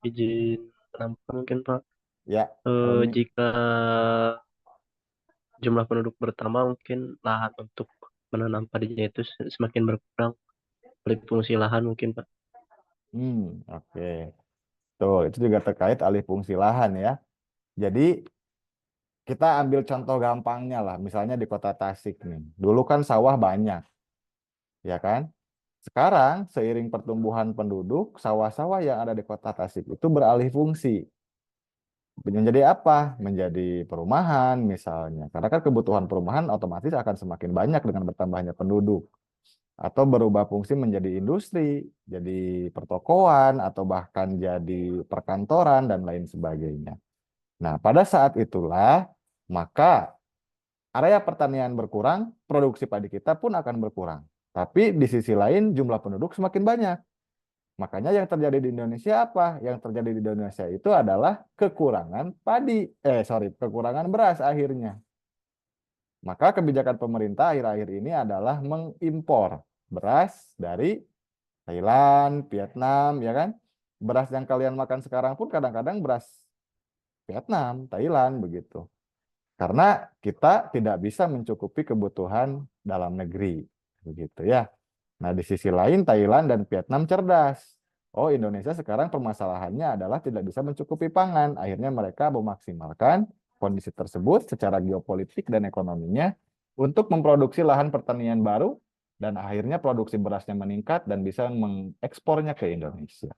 Izin pendapat mungkin Pak. Ya. Jika jumlah penduduk bertambah, mungkin lahan untuk menanam padinya itu semakin berkurang. Alih fungsi lahan mungkin Pak. Oke. Tuh, itu juga terkait alih fungsi lahan ya. Jadi kita ambil contoh gampangnya lah, misalnya di Kota Tasik nih. Dulu kan sawah banyak, ya kan? Sekarang seiring pertumbuhan penduduk, sawah-sawah yang ada di Kota Tasik itu beralih fungsi. Menjadi apa? Menjadi perumahan misalnya. Karena kan kebutuhan perumahan otomatis akan semakin banyak dengan bertambahnya penduduk. Atau berubah fungsi menjadi industri, jadi pertokoan, atau bahkan jadi perkantoran, dan lain sebagainya. Nah, pada saat itulah, maka area pertanian berkurang, produksi padi kita pun akan berkurang. Tapi di sisi lain, jumlah penduduk semakin banyak. Makanya yang terjadi di Indonesia apa? Yang terjadi di Indonesia itu adalah kekurangan kekurangan beras akhirnya. Maka kebijakan pemerintah akhir-akhir ini adalah mengimpor beras dari Thailand, Vietnam, ya kan? Beras yang kalian makan sekarang pun kadang-kadang beras Vietnam, Thailand, begitu. Karena kita tidak bisa mencukupi kebutuhan dalam negeri, begitu ya. Nah, di sisi lain Thailand dan Vietnam cerdas. Oh, Indonesia sekarang permasalahannya adalah tidak bisa mencukupi pangan. Akhirnya mereka memaksimalkan kondisi tersebut secara geopolitik dan ekonominya untuk memproduksi lahan pertanian baru dan akhirnya produksi berasnya meningkat dan bisa mengekspornya ke Indonesia.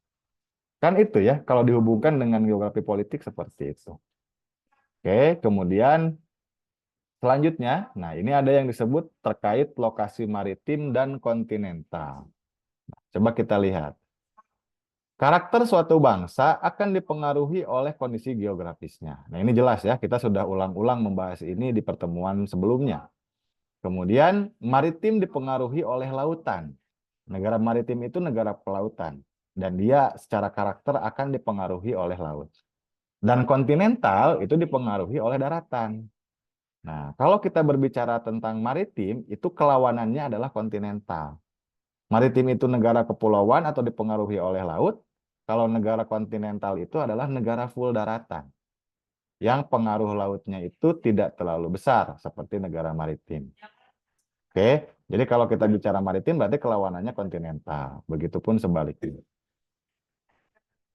Kan itu ya, kalau dihubungkan dengan geografi politik seperti itu. Oke, kemudian selanjutnya, nah ini ada yang disebut terkait lokasi maritim dan kontinental. Coba kita lihat. Karakter suatu bangsa akan dipengaruhi oleh kondisi geografisnya. Nah ini jelas ya, kita sudah ulang-ulang membahas ini di pertemuan sebelumnya. Kemudian maritim dipengaruhi oleh lautan. Negara maritim itu negara pelautan. Dan dia secara karakter akan dipengaruhi oleh laut. Dan kontinental itu dipengaruhi oleh daratan. Nah, kalau kita berbicara tentang maritim, itu kelawanannya adalah kontinental. Maritim itu negara kepulauan atau dipengaruhi oleh laut. Kalau negara kontinental itu adalah negara full daratan. Yang pengaruh lautnya itu tidak terlalu besar, seperti negara maritim. Oke, jadi kalau kita bicara maritim, berarti kelawanannya kontinental. Begitupun sebaliknya.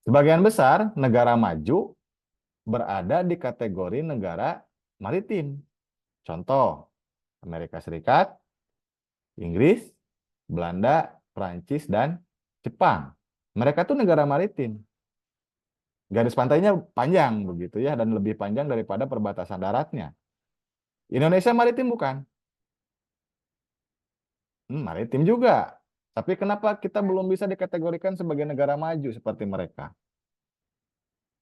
Sebagian besar negara maju berada di kategori negara maritim. Contoh, Amerika Serikat, Inggris, Belanda, Prancis, dan Jepang. Mereka tuh negara maritim. Garis pantainya panjang begitu ya, dan lebih panjang daripada perbatasan daratnya. Indonesia maritim bukan? Maritim juga. Tapi kenapa kita belum bisa dikategorikan sebagai negara maju seperti mereka?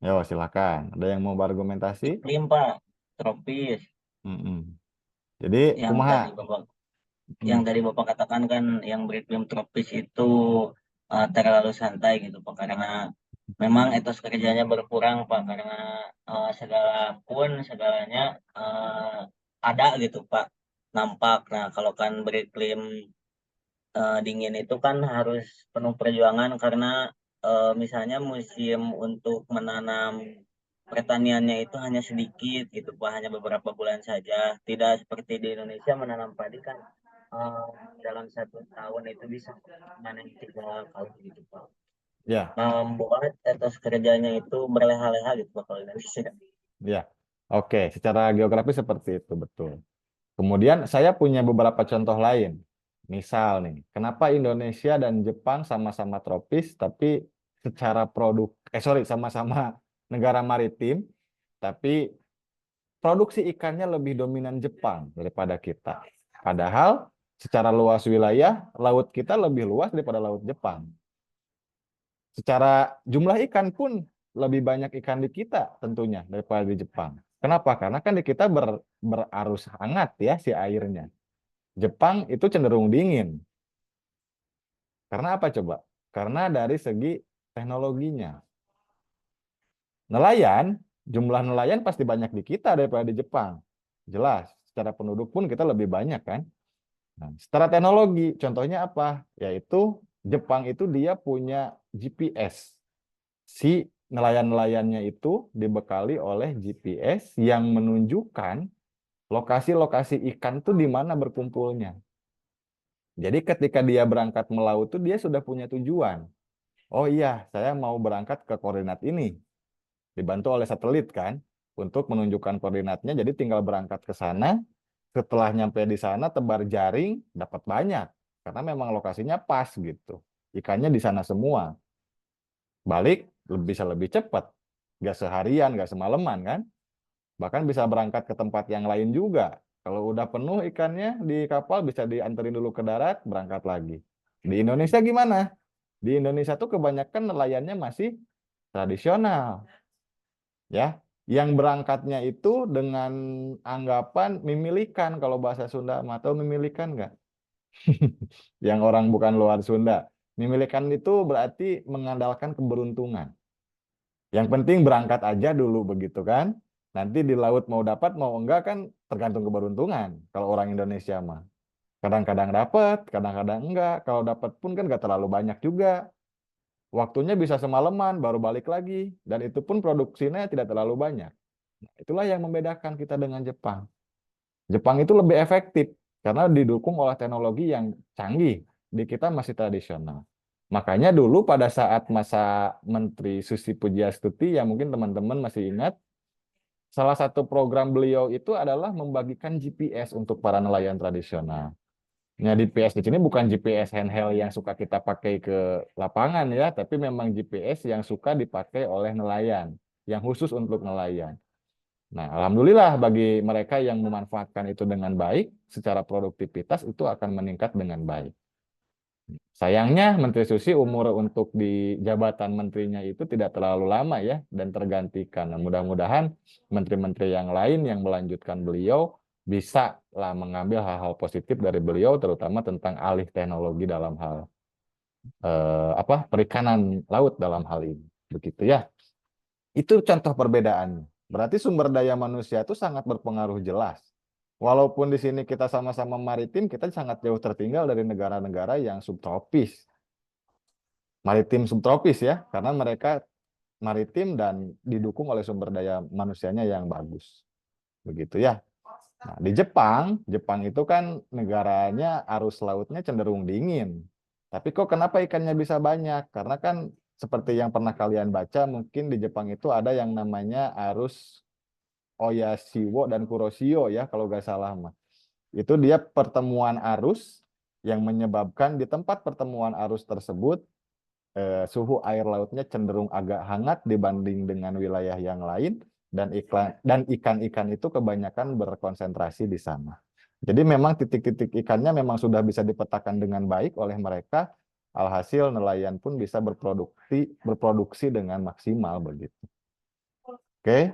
Yo, silakan. Ada yang mau berargumentasi? Iklim, Pak, tropis. Jadi, Yang kumaha? tadi Bapak yang tadi Bapak katakan kan yang beriklim tropis itu terlalu santai gitu Pak, karena memang etos kerjanya berkurang Pak, karena segalanya ada gitu Pak, nampak. Nah, kalau kan beriklim dingin itu kan harus penuh perjuangan, karena misalnya musim untuk menanam pertaniannya itu hanya sedikit gitu Pak, hanya beberapa bulan saja. Tidak seperti di Indonesia menanam padi kan dalam 1 tahun itu bisa panen 3 kali gitu Pak. Ya. Membuat etos kerjanya itu berleha-leha gitu Pak kalau Indonesia. Ya. Oke, secara geografi seperti itu, betul. Kemudian saya punya beberapa contoh lain. Misal nih, kenapa Indonesia dan Jepang sama-sama tropis, tapi secara sama-sama negara maritim, tapi produksi ikannya lebih dominan Jepang daripada kita. Padahal secara luas wilayah, laut kita lebih luas daripada laut Jepang. Secara jumlah ikan pun lebih banyak ikan di kita tentunya daripada di Jepang. Kenapa? Karena kan di kita berarus hangat ya si airnya. Jepang itu cenderung dingin. Karena apa coba? Karena dari segi teknologinya. Jumlah nelayan pasti banyak di kita daripada di Jepang. Jelas, secara penduduk pun kita lebih banyak kan. Nah, secara teknologi, contohnya apa? Yaitu Jepang itu dia punya GPS. Si nelayan-nelayannya itu dibekali oleh GPS yang menunjukkan lokasi-lokasi ikan tuh di mana berkumpulnya. Jadi ketika dia berangkat melaut tuh dia sudah punya tujuan. Oh iya, saya mau berangkat ke koordinat ini. Dibantu oleh satelit kan untuk menunjukkan koordinatnya. Jadi tinggal berangkat ke sana. Setelah nyampe di sana tebar jaring dapat banyak karena memang lokasinya pas gitu. Ikannya di sana semua. Balik bisa lebih cepat. Gak seharian, gak semalaman kan. Bahkan bisa berangkat ke tempat yang lain juga. Kalau udah penuh ikannya di kapal bisa dianterin dulu ke darat, berangkat lagi. Di Indonesia gimana? Di Indonesia tuh kebanyakan nelayannya masih tradisional. Ya, yang berangkatnya itu dengan anggapan mimilikan, kalau bahasa Sunda, atau mimilikan nggak? Yang orang bukan luar Sunda. Mimilikan itu berarti mengandalkan keberuntungan. Yang penting berangkat aja dulu begitu kan. Nanti di laut mau dapat mau enggak kan tergantung keberuntungan. Kalau orang Indonesia mah. Kadang-kadang dapat, kadang-kadang enggak. Kalau dapat pun kan nggak terlalu banyak juga. Waktunya bisa semalaman baru balik lagi. Dan itu pun produksinya tidak terlalu banyak. Nah, itulah yang membedakan kita dengan Jepang. Jepang itu lebih efektif karena didukung oleh teknologi yang canggih. Di kita masih tradisional. Makanya dulu pada saat masa Menteri Susi Pujiastuti, yang mungkin teman-teman masih ingat, salah satu program beliau itu adalah membagikan GPS untuk para nelayan tradisional. Nah, GPS di sini bukan GPS handheld yang suka kita pakai ke lapangan ya, tapi memang GPS yang suka dipakai oleh nelayan, yang khusus untuk nelayan. Nah, alhamdulillah bagi mereka yang memanfaatkan itu dengan baik, secara produktivitas itu akan meningkat dengan baik. Sayangnya Menteri Susi umur untuk di jabatan menterinya itu tidak terlalu lama ya, dan tergantikan. Nah, mudah-mudahan menteri-menteri yang lain yang melanjutkan beliau bisa lah mengambil hal-hal positif dari beliau, terutama tentang alih teknologi dalam hal perikanan laut dalam hal ini. Begitu ya. Itu contoh perbedaannya. Berarti sumber daya manusia itu sangat berpengaruh jelas. Walaupun di sini kita sama-sama maritim, kita sangat jauh tertinggal dari negara-negara yang subtropis. Maritim subtropis ya, karena mereka maritim dan didukung oleh sumber daya manusianya yang bagus. Begitu ya. Nah, di Jepang itu kan negaranya arus lautnya cenderung dingin. Tapi kok kenapa ikannya bisa banyak? Karena kan seperti yang pernah kalian baca, mungkin di Jepang itu ada yang namanya arus Oyashio dan Kuroshio ya, kalau nggak salah mah. Itu dia pertemuan arus yang menyebabkan di tempat pertemuan arus tersebut suhu air lautnya cenderung agak hangat dibanding dengan wilayah yang lain, dan ikan-ikan itu kebanyakan berkonsentrasi di sana. Jadi memang titik-titik ikannya memang sudah bisa dipetakan dengan baik oleh mereka, alhasil nelayan pun bisa berproduksi dengan maksimal begitu. Oke,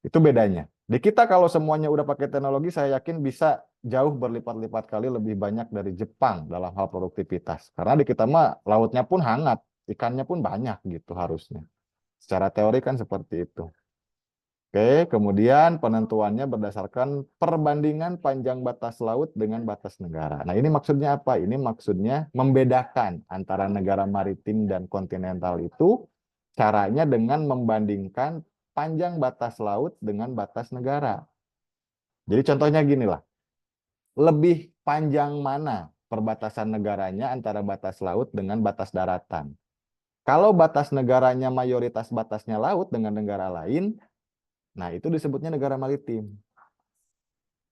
itu bedanya. Di kita kalau semuanya udah pakai teknologi, saya yakin bisa jauh berlipat-lipat kali lebih banyak dari Jepang dalam hal produktivitas. Karena di kita mah lautnya pun hangat, ikannya pun banyak gitu harusnya. Secara teori kan seperti itu. Oke, kemudian penentuannya berdasarkan perbandingan panjang batas laut dengan batas negara. Nah, ini maksudnya apa? Ini maksudnya membedakan antara negara maritim dan kontinental itu caranya dengan membandingkan panjang batas laut dengan batas negara. Jadi contohnya gini lah, lebih panjang mana perbatasan negaranya antara batas laut dengan batas daratan? Kalau batas negaranya mayoritas batasnya laut dengan negara lain, nah itu disebutnya negara maritim.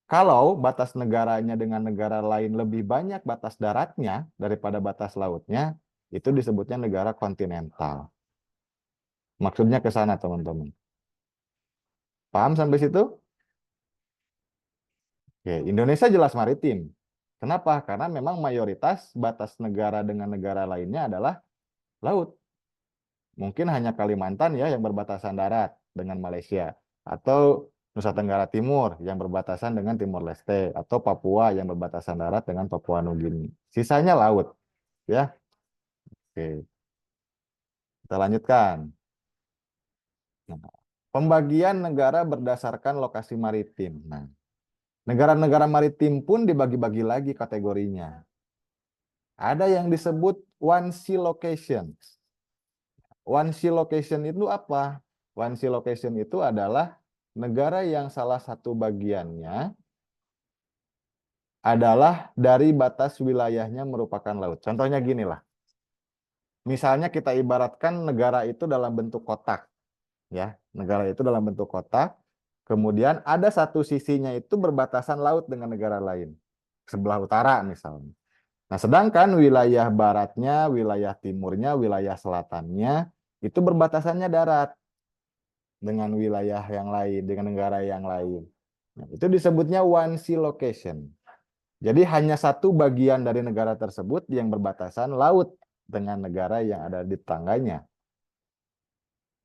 Kalau batas negaranya dengan negara lain lebih banyak batas daratnya daripada batas lautnya, itu disebutnya negara kontinental. Maksudnya ke sana, teman-teman. Paham sampai situ? Oke, Indonesia jelas maritim. Kenapa? Karena memang mayoritas batas negara dengan negara lainnya adalah laut. Mungkin hanya Kalimantan ya yang berbatasan darat dengan Malaysia, atau Nusa Tenggara Timur yang berbatasan dengan Timor Leste, atau Papua yang berbatasan darat dengan Papua Nugini. Sisanya laut, ya. Oke. Kita lanjutkan. Nah, pembagian negara berdasarkan lokasi maritim. Nah, negara-negara maritim pun dibagi-bagi lagi kategorinya. Ada yang disebut one sea location. One sea location itu apa? One sea location itu adalah negara yang salah satu bagiannya adalah dari batas wilayahnya merupakan laut. Contohnya gini lah. Misalnya kita ibaratkan negara itu dalam bentuk kotak. Ya, negara itu dalam bentuk kotak. Kemudian ada satu sisinya itu berbatasan laut dengan negara lain. Sebelah utara misalnya. Nah, sedangkan wilayah baratnya, wilayah timurnya, wilayah selatannya itu berbatasannya darat dengan wilayah yang lain, dengan negara yang lain. Nah, itu disebutnya one sea location. Jadi hanya satu bagian dari negara tersebut yang berbatasan laut dengan negara yang ada di tetangganya.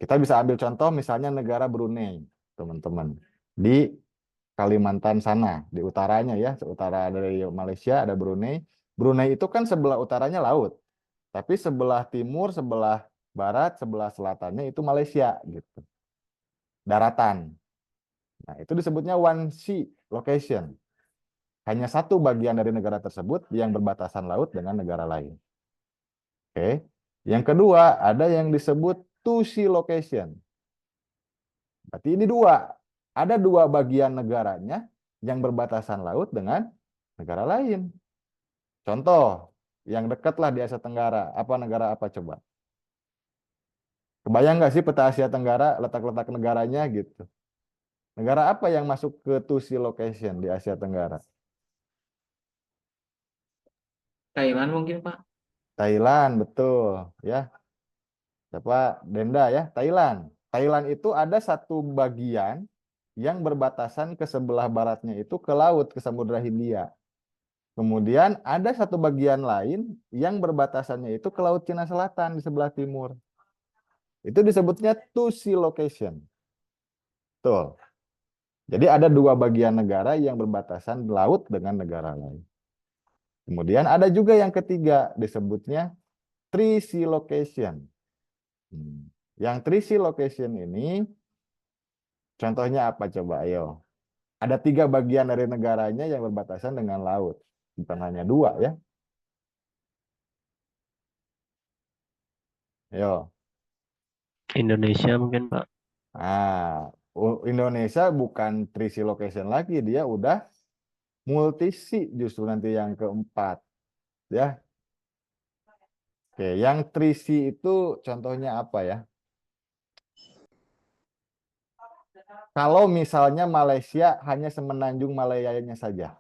Kita bisa ambil contoh misalnya negara Brunei, teman-teman. Di Kalimantan sana, di utaranya ya, utara dari Malaysia ada Brunei. Brunei itu kan sebelah utaranya laut, tapi sebelah timur, sebelah barat, sebelah selatannya itu Malaysia gitu. Daratan. Nah, itu disebutnya one sea location. Hanya satu bagian dari negara tersebut yang berbatasan laut dengan negara lain. Oke. Yang kedua, ada yang disebut two sea location. Berarti ini dua. Ada dua bagian negaranya yang berbatasan laut dengan negara lain. Contoh, yang dekatlah di Asia Tenggara. Apa negara apa coba? Kebayang nggak sih peta Asia Tenggara, letak-letak negaranya gitu? Negara apa yang masuk ke two sea location di Asia Tenggara? Thailand mungkin, Pak. Thailand, betul. Ya. Siapa? Denda ya, Thailand. Thailand itu ada satu bagian yang berbatasan ke sebelah baratnya itu ke laut, ke Samudra Hindia. Kemudian ada satu bagian lain yang berbatasannya itu ke Laut Cina Selatan di sebelah timur. Itu disebutnya two sea location. Tuh. Jadi ada dua bagian negara yang berbatasan laut dengan negara lain. Kemudian ada juga yang ketiga, disebutnya three sea location. Yang three sea location ini, contohnya apa coba, ayo. Ada tiga bagian dari negaranya yang berbatasan dengan laut. Bukan hanya dua ya. Ayo. Indonesia mungkin, Pak. Nah, Indonesia bukan three sea location lagi, dia udah multi sea justru nanti yang keempat. Ya. Oke, yang 3C itu contohnya apa ya? Kalau misalnya Malaysia hanya semenanjung Malayanya saja.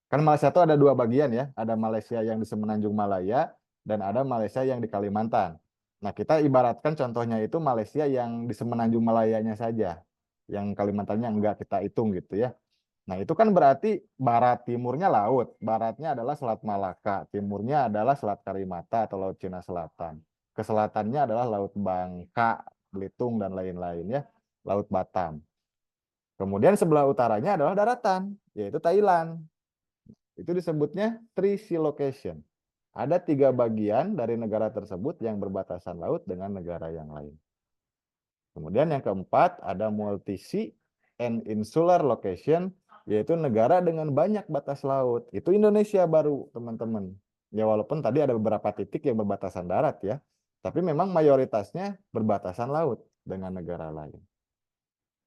Kan Malaysia itu ada dua bagian ya. Ada Malaysia yang di semenanjung Malaya dan ada Malaysia yang di Kalimantan. Nah, kita ibaratkan contohnya itu Malaysia yang di semenanjung Malayanya saja, yang Kalimantannya enggak kita hitung gitu ya. Nah, itu kan berarti barat timurnya laut, baratnya adalah Selat Malaka, timurnya adalah Selat Karimata atau Laut Cina Selatan. Ke selatannya adalah Laut Bangka, Belitung dan lain-lain ya, Laut Batam. Kemudian sebelah utaranya adalah daratan, yaitu Thailand. Itu disebutnya three sea location. Ada 3 bagian dari negara tersebut yang berbatasan laut dengan negara yang lain. Kemudian yang keempat ada multi-sea and insular location, yaitu negara dengan banyak batas laut. Itu Indonesia baru, teman-teman. Ya walaupun tadi ada beberapa titik yang berbatasan darat ya, tapi memang mayoritasnya berbatasan laut dengan negara lain.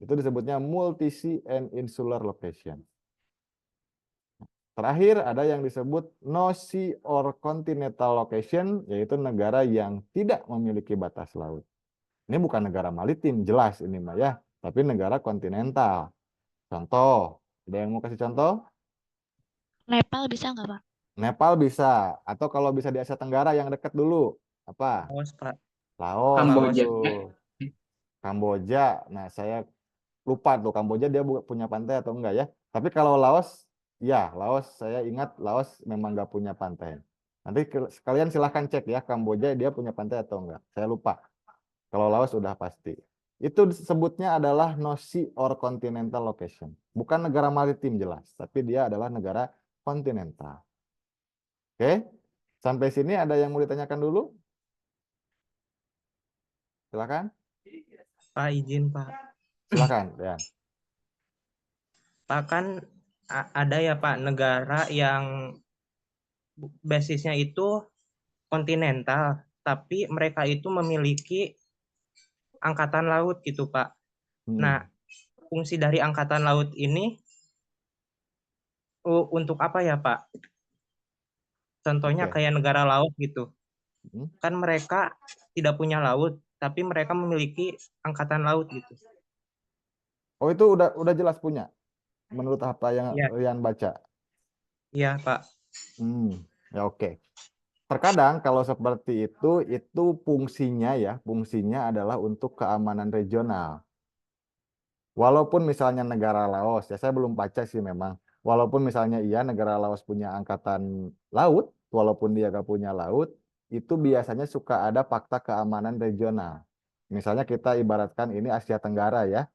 Itu disebutnya multi-sea and insular location. Terakhir ada yang disebut no sea or continental location, yaitu negara yang tidak memiliki batas laut. Ini bukan negara maritim, jelas ini mah ya, tapi negara kontinental. Contoh, ada yang mau kasih contoh? Nepal bisa nggak, Pak? Nepal bisa, atau kalau bisa di Asia Tenggara yang dekat dulu, apa? Laos, Pak. Laos, Kamboja. Kamboja. Nah, saya lupa tuh Kamboja dia punya pantai atau enggak ya. Tapi kalau Laos, ya Laos saya ingat Laos memang nggak punya pantai. Nanti kalian silahkan cek ya Kamboja dia punya pantai atau enggak. Saya lupa. Kalau Laos sudah pasti. Itu disebutnya adalah no sea or continental location. Bukan negara maritim jelas, tapi dia adalah negara kontinental. Oke, sampai sini ada yang mau ditanyakan dulu? Silakan. Pak, izin Pak. Silakan, ya. Pak, kan ada ya Pak negara yang basisnya itu kontinental, tapi mereka itu memiliki angkatan laut gitu Pak. Nah, fungsi dari angkatan laut ini untuk apa ya Pak? Contohnya kayak negara laut gitu. Kan mereka tidak punya laut, tapi mereka memiliki angkatan laut gitu. Oh, itu udah jelas punya menurut apa yang Ya. Rian baca? Iya, Pak. Ya oke. Terkadang kalau seperti itu fungsinya ya, fungsinya adalah untuk keamanan regional. Walaupun misalnya negara Laos, ya saya belum baca sih memang. Walaupun misalnya iya negara Laos punya angkatan laut, walaupun dia gak punya laut, itu biasanya suka ada fakta keamanan regional. Misalnya kita ibaratkan ini Asia Tenggara ya.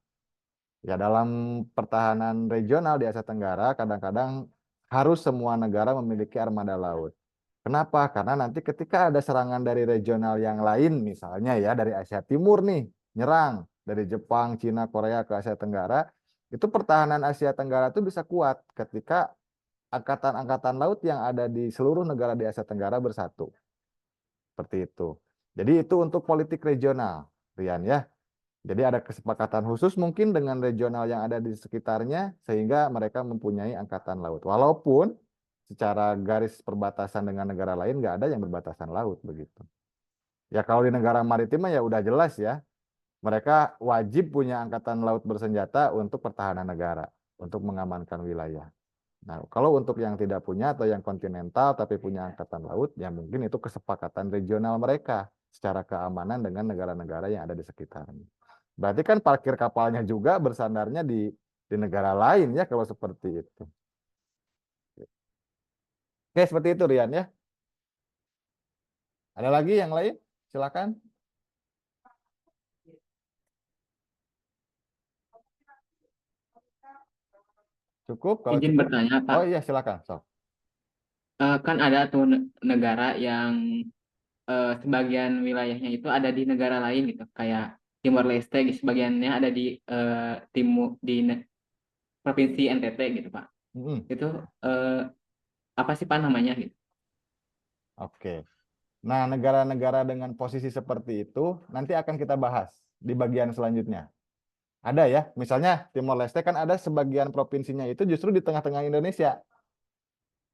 Ya dalam pertahanan regional di Asia Tenggara, kadang-kadang harus semua negara memiliki armada laut. Kenapa? Karena nanti ketika ada serangan dari regional yang lain, misalnya ya dari Asia Timur nih, nyerang dari Jepang, Cina, Korea ke Asia Tenggara, itu pertahanan Asia Tenggara itu bisa kuat ketika angkatan-angkatan laut yang ada di seluruh negara di Asia Tenggara bersatu. Seperti itu. Jadi itu untuk politik regional, Rian ya. Jadi ada kesepakatan khusus mungkin dengan regional yang ada di sekitarnya sehingga mereka mempunyai angkatan laut. Walaupun secara garis perbatasan dengan negara lain nggak ada yang berbatasan laut begitu. Ya kalau di negara maritim ya udah jelas ya. Mereka wajib punya angkatan laut bersenjata untuk pertahanan negara, untuk mengamankan wilayah. Nah, kalau untuk yang tidak punya atau yang kontinental tapi punya angkatan laut, ya mungkin itu kesepakatan regional mereka secara keamanan dengan negara-negara yang ada di sekitarnya. Berarti kan parkir kapalnya juga bersandarnya di negara lain ya kalau seperti itu. Oke, seperti itu Rian ya. Ada lagi yang lain? Silakan. Cukup kalau Izin cukup. bertanya, Pak. Oh iya, silakan. So. Kan ada tuh negara yang sebagian wilayahnya itu ada di negara lain gitu, kayak Timor Leste, sebagiannya ada di provinsi NTT gitu Pak. Itu apa sih Pak namanya gitu? Oke. Nah, negara-negara dengan posisi seperti itu nanti akan kita bahas di bagian selanjutnya. Ada ya, misalnya Timor Leste kan ada sebagian provinsinya itu justru di tengah-tengah Indonesia.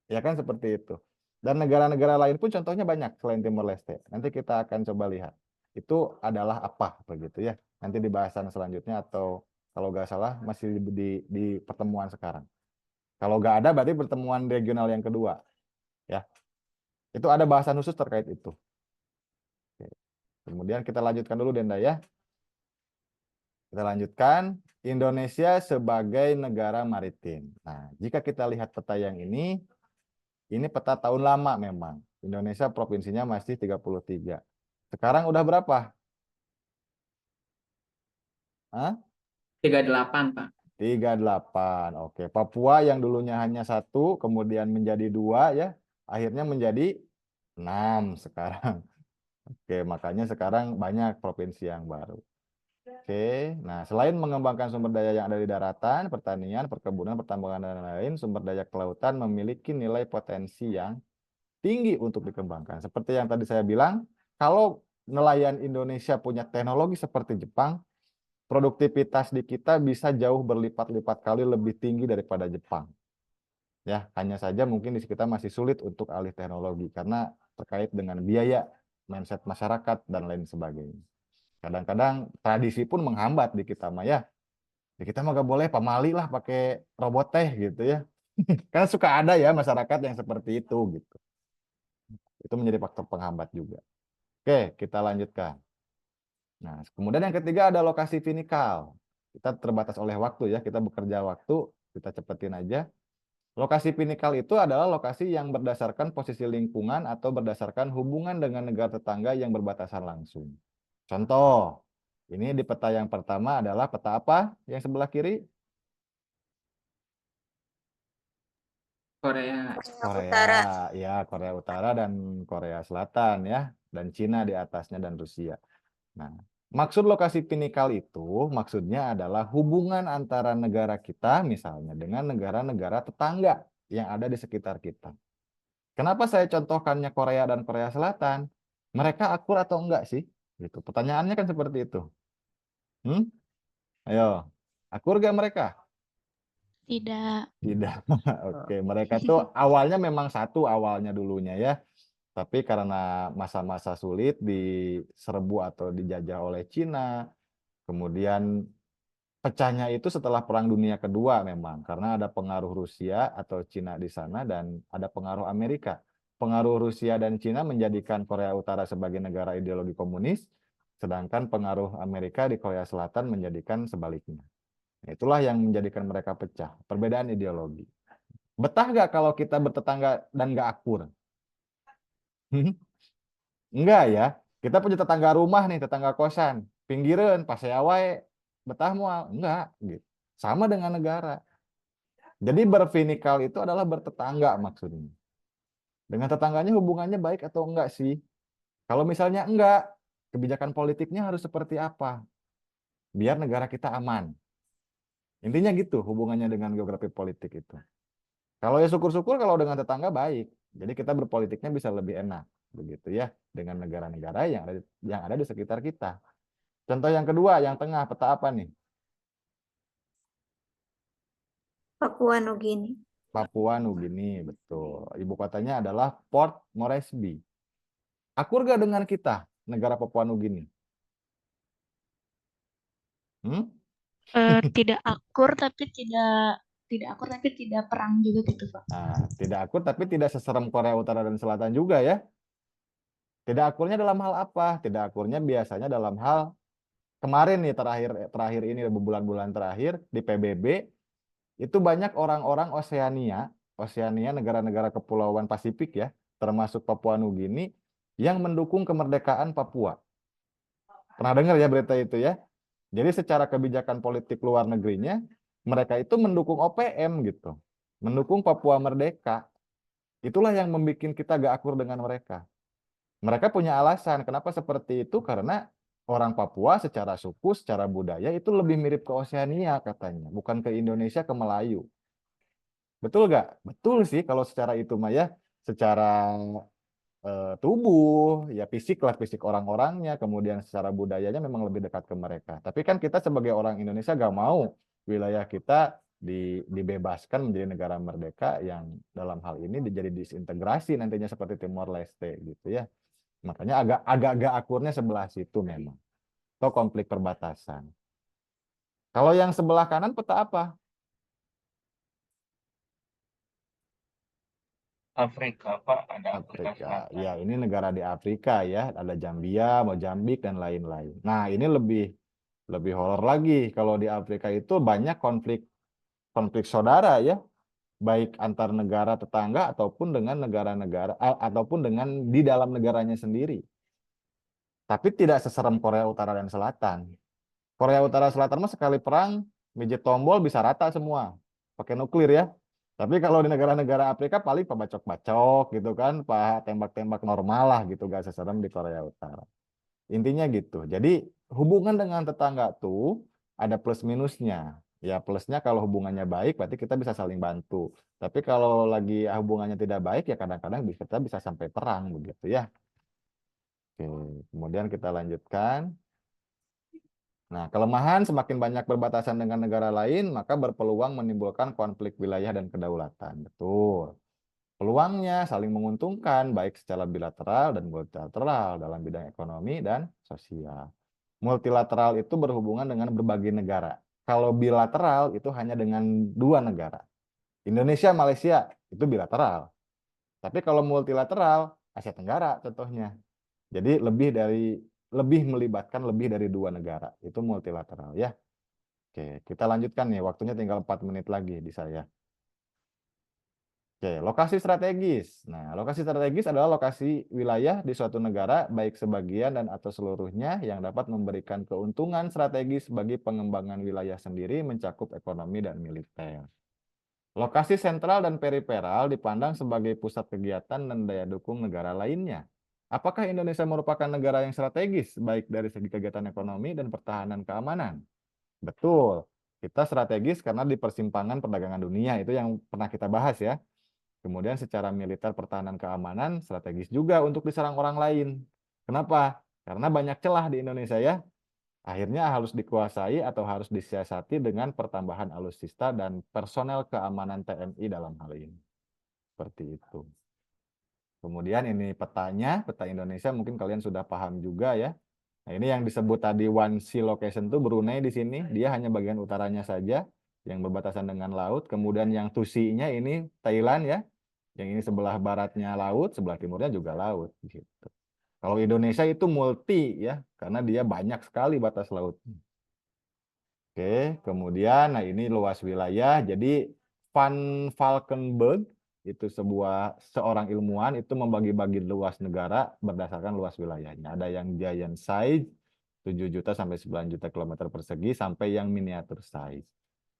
Ya kan seperti itu. Dan negara-negara lain pun contohnya banyak selain Timor Leste. Nanti kita akan coba lihat. Itu adalah apa begitu ya. Nanti di bahasan selanjutnya atau kalau nggak salah masih di pertemuan sekarang. Kalau nggak ada berarti pertemuan regional yang kedua. Ya. Itu ada bahasan khusus terkait itu. Oke. Kemudian kita lanjutkan dulu Denda ya. Kita lanjutkan, Indonesia sebagai negara maritim. Nah, jika kita lihat peta yang ini peta tahun lama memang. Indonesia provinsinya masih 33. Sekarang udah berapa? Hah? 38, Pak. 38. Oke, Papua yang dulunya hanya 1, kemudian menjadi 2 ya, akhirnya menjadi 6 sekarang. Oke, makanya sekarang banyak provinsi yang baru. Oke, nah selain mengembangkan sumber daya yang ada di daratan, pertanian, perkebunan, pertambangan, dan lain-lain, sumber daya kelautan memiliki nilai potensi yang tinggi untuk dikembangkan. Seperti yang tadi saya bilang, kalau nelayan Indonesia punya teknologi seperti Jepang, produktivitas di kita bisa jauh berlipat-lipat kali lebih tinggi daripada Jepang. Ya, hanya saja mungkin di kita masih sulit untuk alih teknologi karena terkait dengan biaya, mindset masyarakat, dan lain sebagainya. Kadang-kadang tradisi pun menghambat di kita mah ya. Di kita mah gak boleh pamali lah pakai robot teh gitu ya. Karena suka ada ya masyarakat yang seperti itu gitu. Itu menjadi faktor penghambat juga. Oke, kita lanjutkan. Nah, kemudian yang ketiga ada lokasi finikal. Kita terbatas oleh waktu ya, kita bekerja waktu, kita cepetin aja. Lokasi finikal itu adalah lokasi yang berdasarkan posisi lingkungan atau berdasarkan hubungan dengan negara tetangga yang berbatasan langsung. Contoh, ini di peta yang pertama adalah peta apa yang sebelah kiri? Korea. Korea, ya Korea Utara dan Korea Selatan ya, dan Cina di atasnya dan Rusia. Nah, maksud lokasi finikal itu maksudnya adalah hubungan antara negara kita misalnya dengan negara-negara tetangga yang ada di sekitar kita. Kenapa saya contohkannya Korea dan Korea Selatan? Mereka akur atau enggak sih? Gitu. Pertanyaannya kan seperti itu. Ayo, akur gak mereka? Tidak. Tidak. Oke, mereka tuh awalnya memang satu awalnya dulunya ya. Tapi karena masa-masa sulit diserbu atau dijajah oleh Cina, kemudian pecahnya itu setelah Perang Dunia Kedua memang, karena ada pengaruh Rusia atau Cina di sana dan ada pengaruh Amerika. Pengaruh Rusia dan Cina menjadikan Korea Utara sebagai negara ideologi komunis, sedangkan pengaruh Amerika di Korea Selatan menjadikan sebaliknya. Itulah yang menjadikan mereka pecah, perbedaan ideologi. Betah nggak kalau kita bertetangga dan nggak akur? Enggak ya, kita punya tetangga rumah nih, tetangga kosan, pinggiran, paseawai, betah mual, enggak gitu. Sama dengan negara. Jadi berfinikal itu adalah bertetangga maksudnya. Dengan tetangganya hubungannya baik atau enggak sih? Kalau misalnya enggak, kebijakan politiknya harus seperti apa? Biar negara kita aman. Intinya gitu hubungannya dengan geografi politik itu. Kalau ya syukur-syukur kalau dengan tetangga baik. Jadi kita berpolitiknya bisa lebih enak. Begitu ya, dengan negara-negara yang ada di sekitar kita. Contoh yang kedua, yang tengah, peta apa nih? Papua Nugini. Papua Nugini, betul. Ibu kotanya adalah Port Moresby. Akur gak dengan kita, negara Papua Nugini? Tidak akur tapi tidak perang juga gitu, Pak. Nah, tidak akur tapi tidak seserem Korea Utara dan Selatan juga ya. Tidak akurnya dalam hal apa? Tidak akurnya biasanya dalam hal kemarin nih terakhir ini bulan-bulan terakhir di PBB itu banyak orang-orang Oseania negara-negara kepulauan Pasifik ya, termasuk Papua Nugini yang mendukung kemerdekaan Papua. Pernah dengar ya berita itu ya? Jadi secara kebijakan politik luar negerinya mereka itu mendukung OPM gitu. Mendukung Papua merdeka. Itulah yang membuat kita gak akur dengan mereka. Mereka punya alasan kenapa seperti itu, karena orang Papua secara suku, secara budaya itu lebih mirip ke Oseania katanya, bukan ke Indonesia, ke Melayu. Betul gak? Betul sih kalau secara itu mah ya, secara tubuh, ya fisik lah, fisik orang-orangnya, kemudian secara budayanya memang lebih dekat ke mereka. Tapi kan kita sebagai orang Indonesia gak mau wilayah kita dibebaskan menjadi negara merdeka yang dalam hal ini jadi disintegrasi nantinya seperti Timor Leste gitu ya. Makanya agak-agak akurnya sebelah situ memang. Atau konflik perbatasan. Kalau yang sebelah kanan peta apa? Afrika, Pak, ada Afrika Afrika. Selatan. Ya, ini negara di Afrika ya, ada Zambia, Mozambik dan lain-lain. Nah, ini lebih horor lagi. Kalau di Afrika itu banyak konflik saudara ya, baik antar negara tetangga ataupun dengan negara-negara ataupun dengan di dalam negaranya sendiri. Tapi tidak seserem Korea Utara dan Selatan. Korea Utara Selatan mah sekali perang, mijit tombol bisa rata semua, pakai nuklir ya. Tapi kalau di negara-negara Afrika paling pabacok-bacok gitu kan, pak tembak-tembak normal lah gitu, gak seserem di Korea Utara. Intinya gitu. Jadi hubungan dengan tetangga tuh ada plus minusnya. Ya plusnya kalau hubungannya baik berarti kita bisa saling bantu. Tapi kalau lagi hubungannya tidak baik ya kadang-kadang kita bisa sampai perang begitu ya. Oke, kemudian kita lanjutkan. Nah, kelemahan semakin banyak berbatasan dengan negara lain, maka berpeluang menimbulkan konflik wilayah dan kedaulatan. Betul. Peluangnya saling menguntungkan, baik secara bilateral dan multilateral dalam bidang ekonomi dan sosial. Multilateral itu berhubungan dengan berbagai negara. Kalau bilateral itu hanya dengan 2 negara. Indonesia, Malaysia, itu bilateral. Tapi kalau multilateral, Asia Tenggara contohnya. Jadi lebih melibatkan lebih dari 2 negara. Itu multilateral ya. Oke, kita lanjutkan nih. Waktunya tinggal 4 menit lagi di saya. Oke, lokasi strategis. Nah, lokasi strategis adalah lokasi wilayah di suatu negara, baik sebagian dan atau seluruhnya, yang dapat memberikan keuntungan strategis bagi pengembangan wilayah sendiri, mencakup ekonomi dan militer. Lokasi sentral dan periferal dipandang sebagai pusat kegiatan dan daya dukung negara lainnya. Apakah Indonesia merupakan negara yang strategis, baik dari segi kegiatan ekonomi dan pertahanan keamanan? Betul, kita strategis karena di persimpangan perdagangan dunia, itu yang pernah kita bahas ya. Kemudian secara militer, pertahanan, keamanan, strategis juga untuk diserang orang lain. Kenapa? Karena banyak celah di Indonesia ya. Akhirnya harus dikuasai atau harus disiasati dengan pertambahan alutsista dan personel keamanan TNI dalam hal ini. Seperti itu. Kemudian ini petanya, peta Indonesia mungkin kalian sudah paham juga ya. Nah, ini yang disebut tadi one sea location tuh Brunei di sini, dia hanya bagian utaranya saja yang berbatasan dengan laut. Kemudian yang two sea-nya ini Thailand ya. Yang ini sebelah baratnya laut, sebelah timurnya juga laut gitu. Kalau Indonesia itu multi ya, karena dia banyak sekali batas laut. Oke, kemudian nah ini luas wilayah. Jadi Van Valkenburg itu seorang ilmuwan itu membagi-bagi luas negara berdasarkan luas wilayahnya. Ada yang giant size 7 juta sampai 9 juta kilometer persegi sampai yang miniatur size.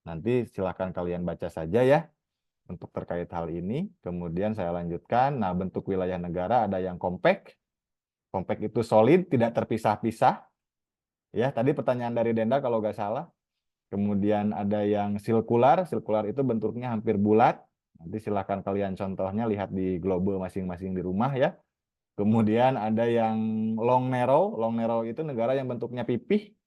Nanti silahkan kalian baca saja ya untuk terkait hal ini. Kemudian saya lanjutkan. Nah, bentuk wilayah negara ada yang compact. Compact itu solid, tidak terpisah-pisah. Ya, tadi pertanyaan dari Denda kalau nggak salah. Kemudian ada yang sirkular. Sirkular itu bentuknya hampir bulat. Nanti silahkan kalian contohnya lihat di globe masing-masing di rumah ya. Kemudian ada yang long narrow. Long narrow itu negara yang bentuknya pipih.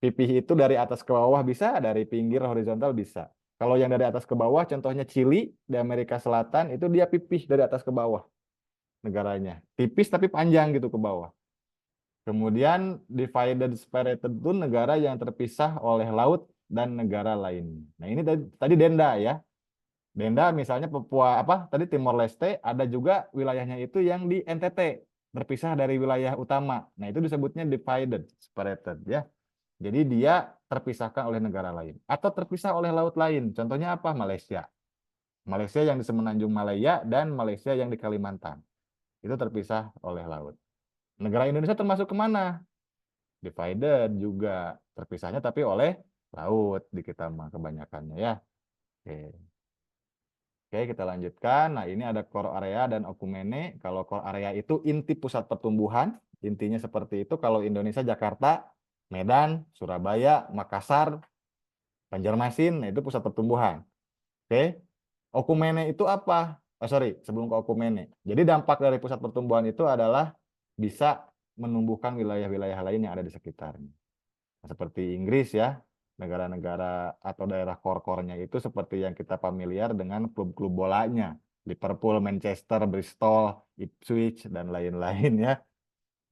Pipih itu dari atas ke bawah bisa, dari pinggir horizontal bisa. Kalau yang dari atas ke bawah, contohnya Chili di Amerika Selatan, itu dia pipih dari atas ke bawah negaranya. Tipis tapi panjang gitu ke bawah. Kemudian divided separated itu negara yang terpisah oleh laut dan negara lain. Nah ini tadi Denda ya. Denda misalnya Papua tadi Timor Leste, ada juga wilayahnya itu yang di NTT, terpisah dari wilayah utama. Nah itu disebutnya divided separated ya. Jadi dia terpisahkan oleh negara lain atau terpisah oleh laut lain. Contohnya apa? Malaysia. Malaysia yang di Semenanjung Malaya dan Malaysia yang di Kalimantan. Itu terpisah oleh laut. Negara Indonesia termasuk kemana? Divided juga. Terpisahnya tapi oleh laut di kita mah kebanyakannya ya. Oke, kita lanjutkan. Nah, ini ada core area dan okumene. Kalau core area itu inti pusat pertumbuhan. Intinya seperti itu. Kalau Indonesia, Jakarta, Medan, Surabaya, Makassar, Banjarmasin, nah itu pusat pertumbuhan. Oke. Okumene itu apa? Sebelum ke okumene. Jadi dampak dari pusat pertumbuhan itu adalah bisa menumbuhkan wilayah-wilayah lain yang ada di sekitarnya. Nah, seperti Inggris ya, negara-negara atau daerah core-core-nya itu seperti yang kita familiar dengan klub-klub bolanya. Liverpool, Manchester, Bristol, Ipswich, dan lain-lain ya.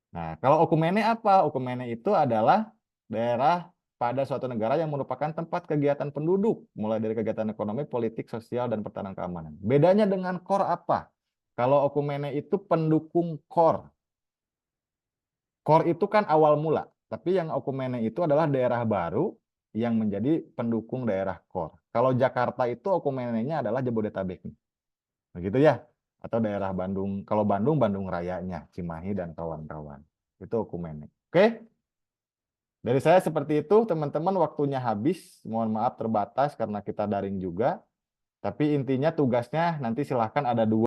Nah, kalau okumene apa? Okumene itu adalah daerah pada suatu negara yang merupakan tempat kegiatan penduduk, mulai dari kegiatan ekonomi, politik, sosial, dan pertahanan keamanan. Bedanya dengan core apa? Kalau okumene itu pendukung core. Core itu kan awal mula, tapi yang okumene itu adalah daerah baru yang menjadi pendukung daerah core. Kalau Jakarta itu okumene-nya adalah Jabodetabek. Begitu ya? Atau daerah Bandung. Kalau Bandung, Bandung Rayanya, Cimahi dan kawan-kawan. Itu okumene. Oke? Dari saya seperti itu, teman-teman, waktunya habis. Mohon maaf terbatas karena kita daring juga. Tapi intinya tugasnya nanti silahkan ada 2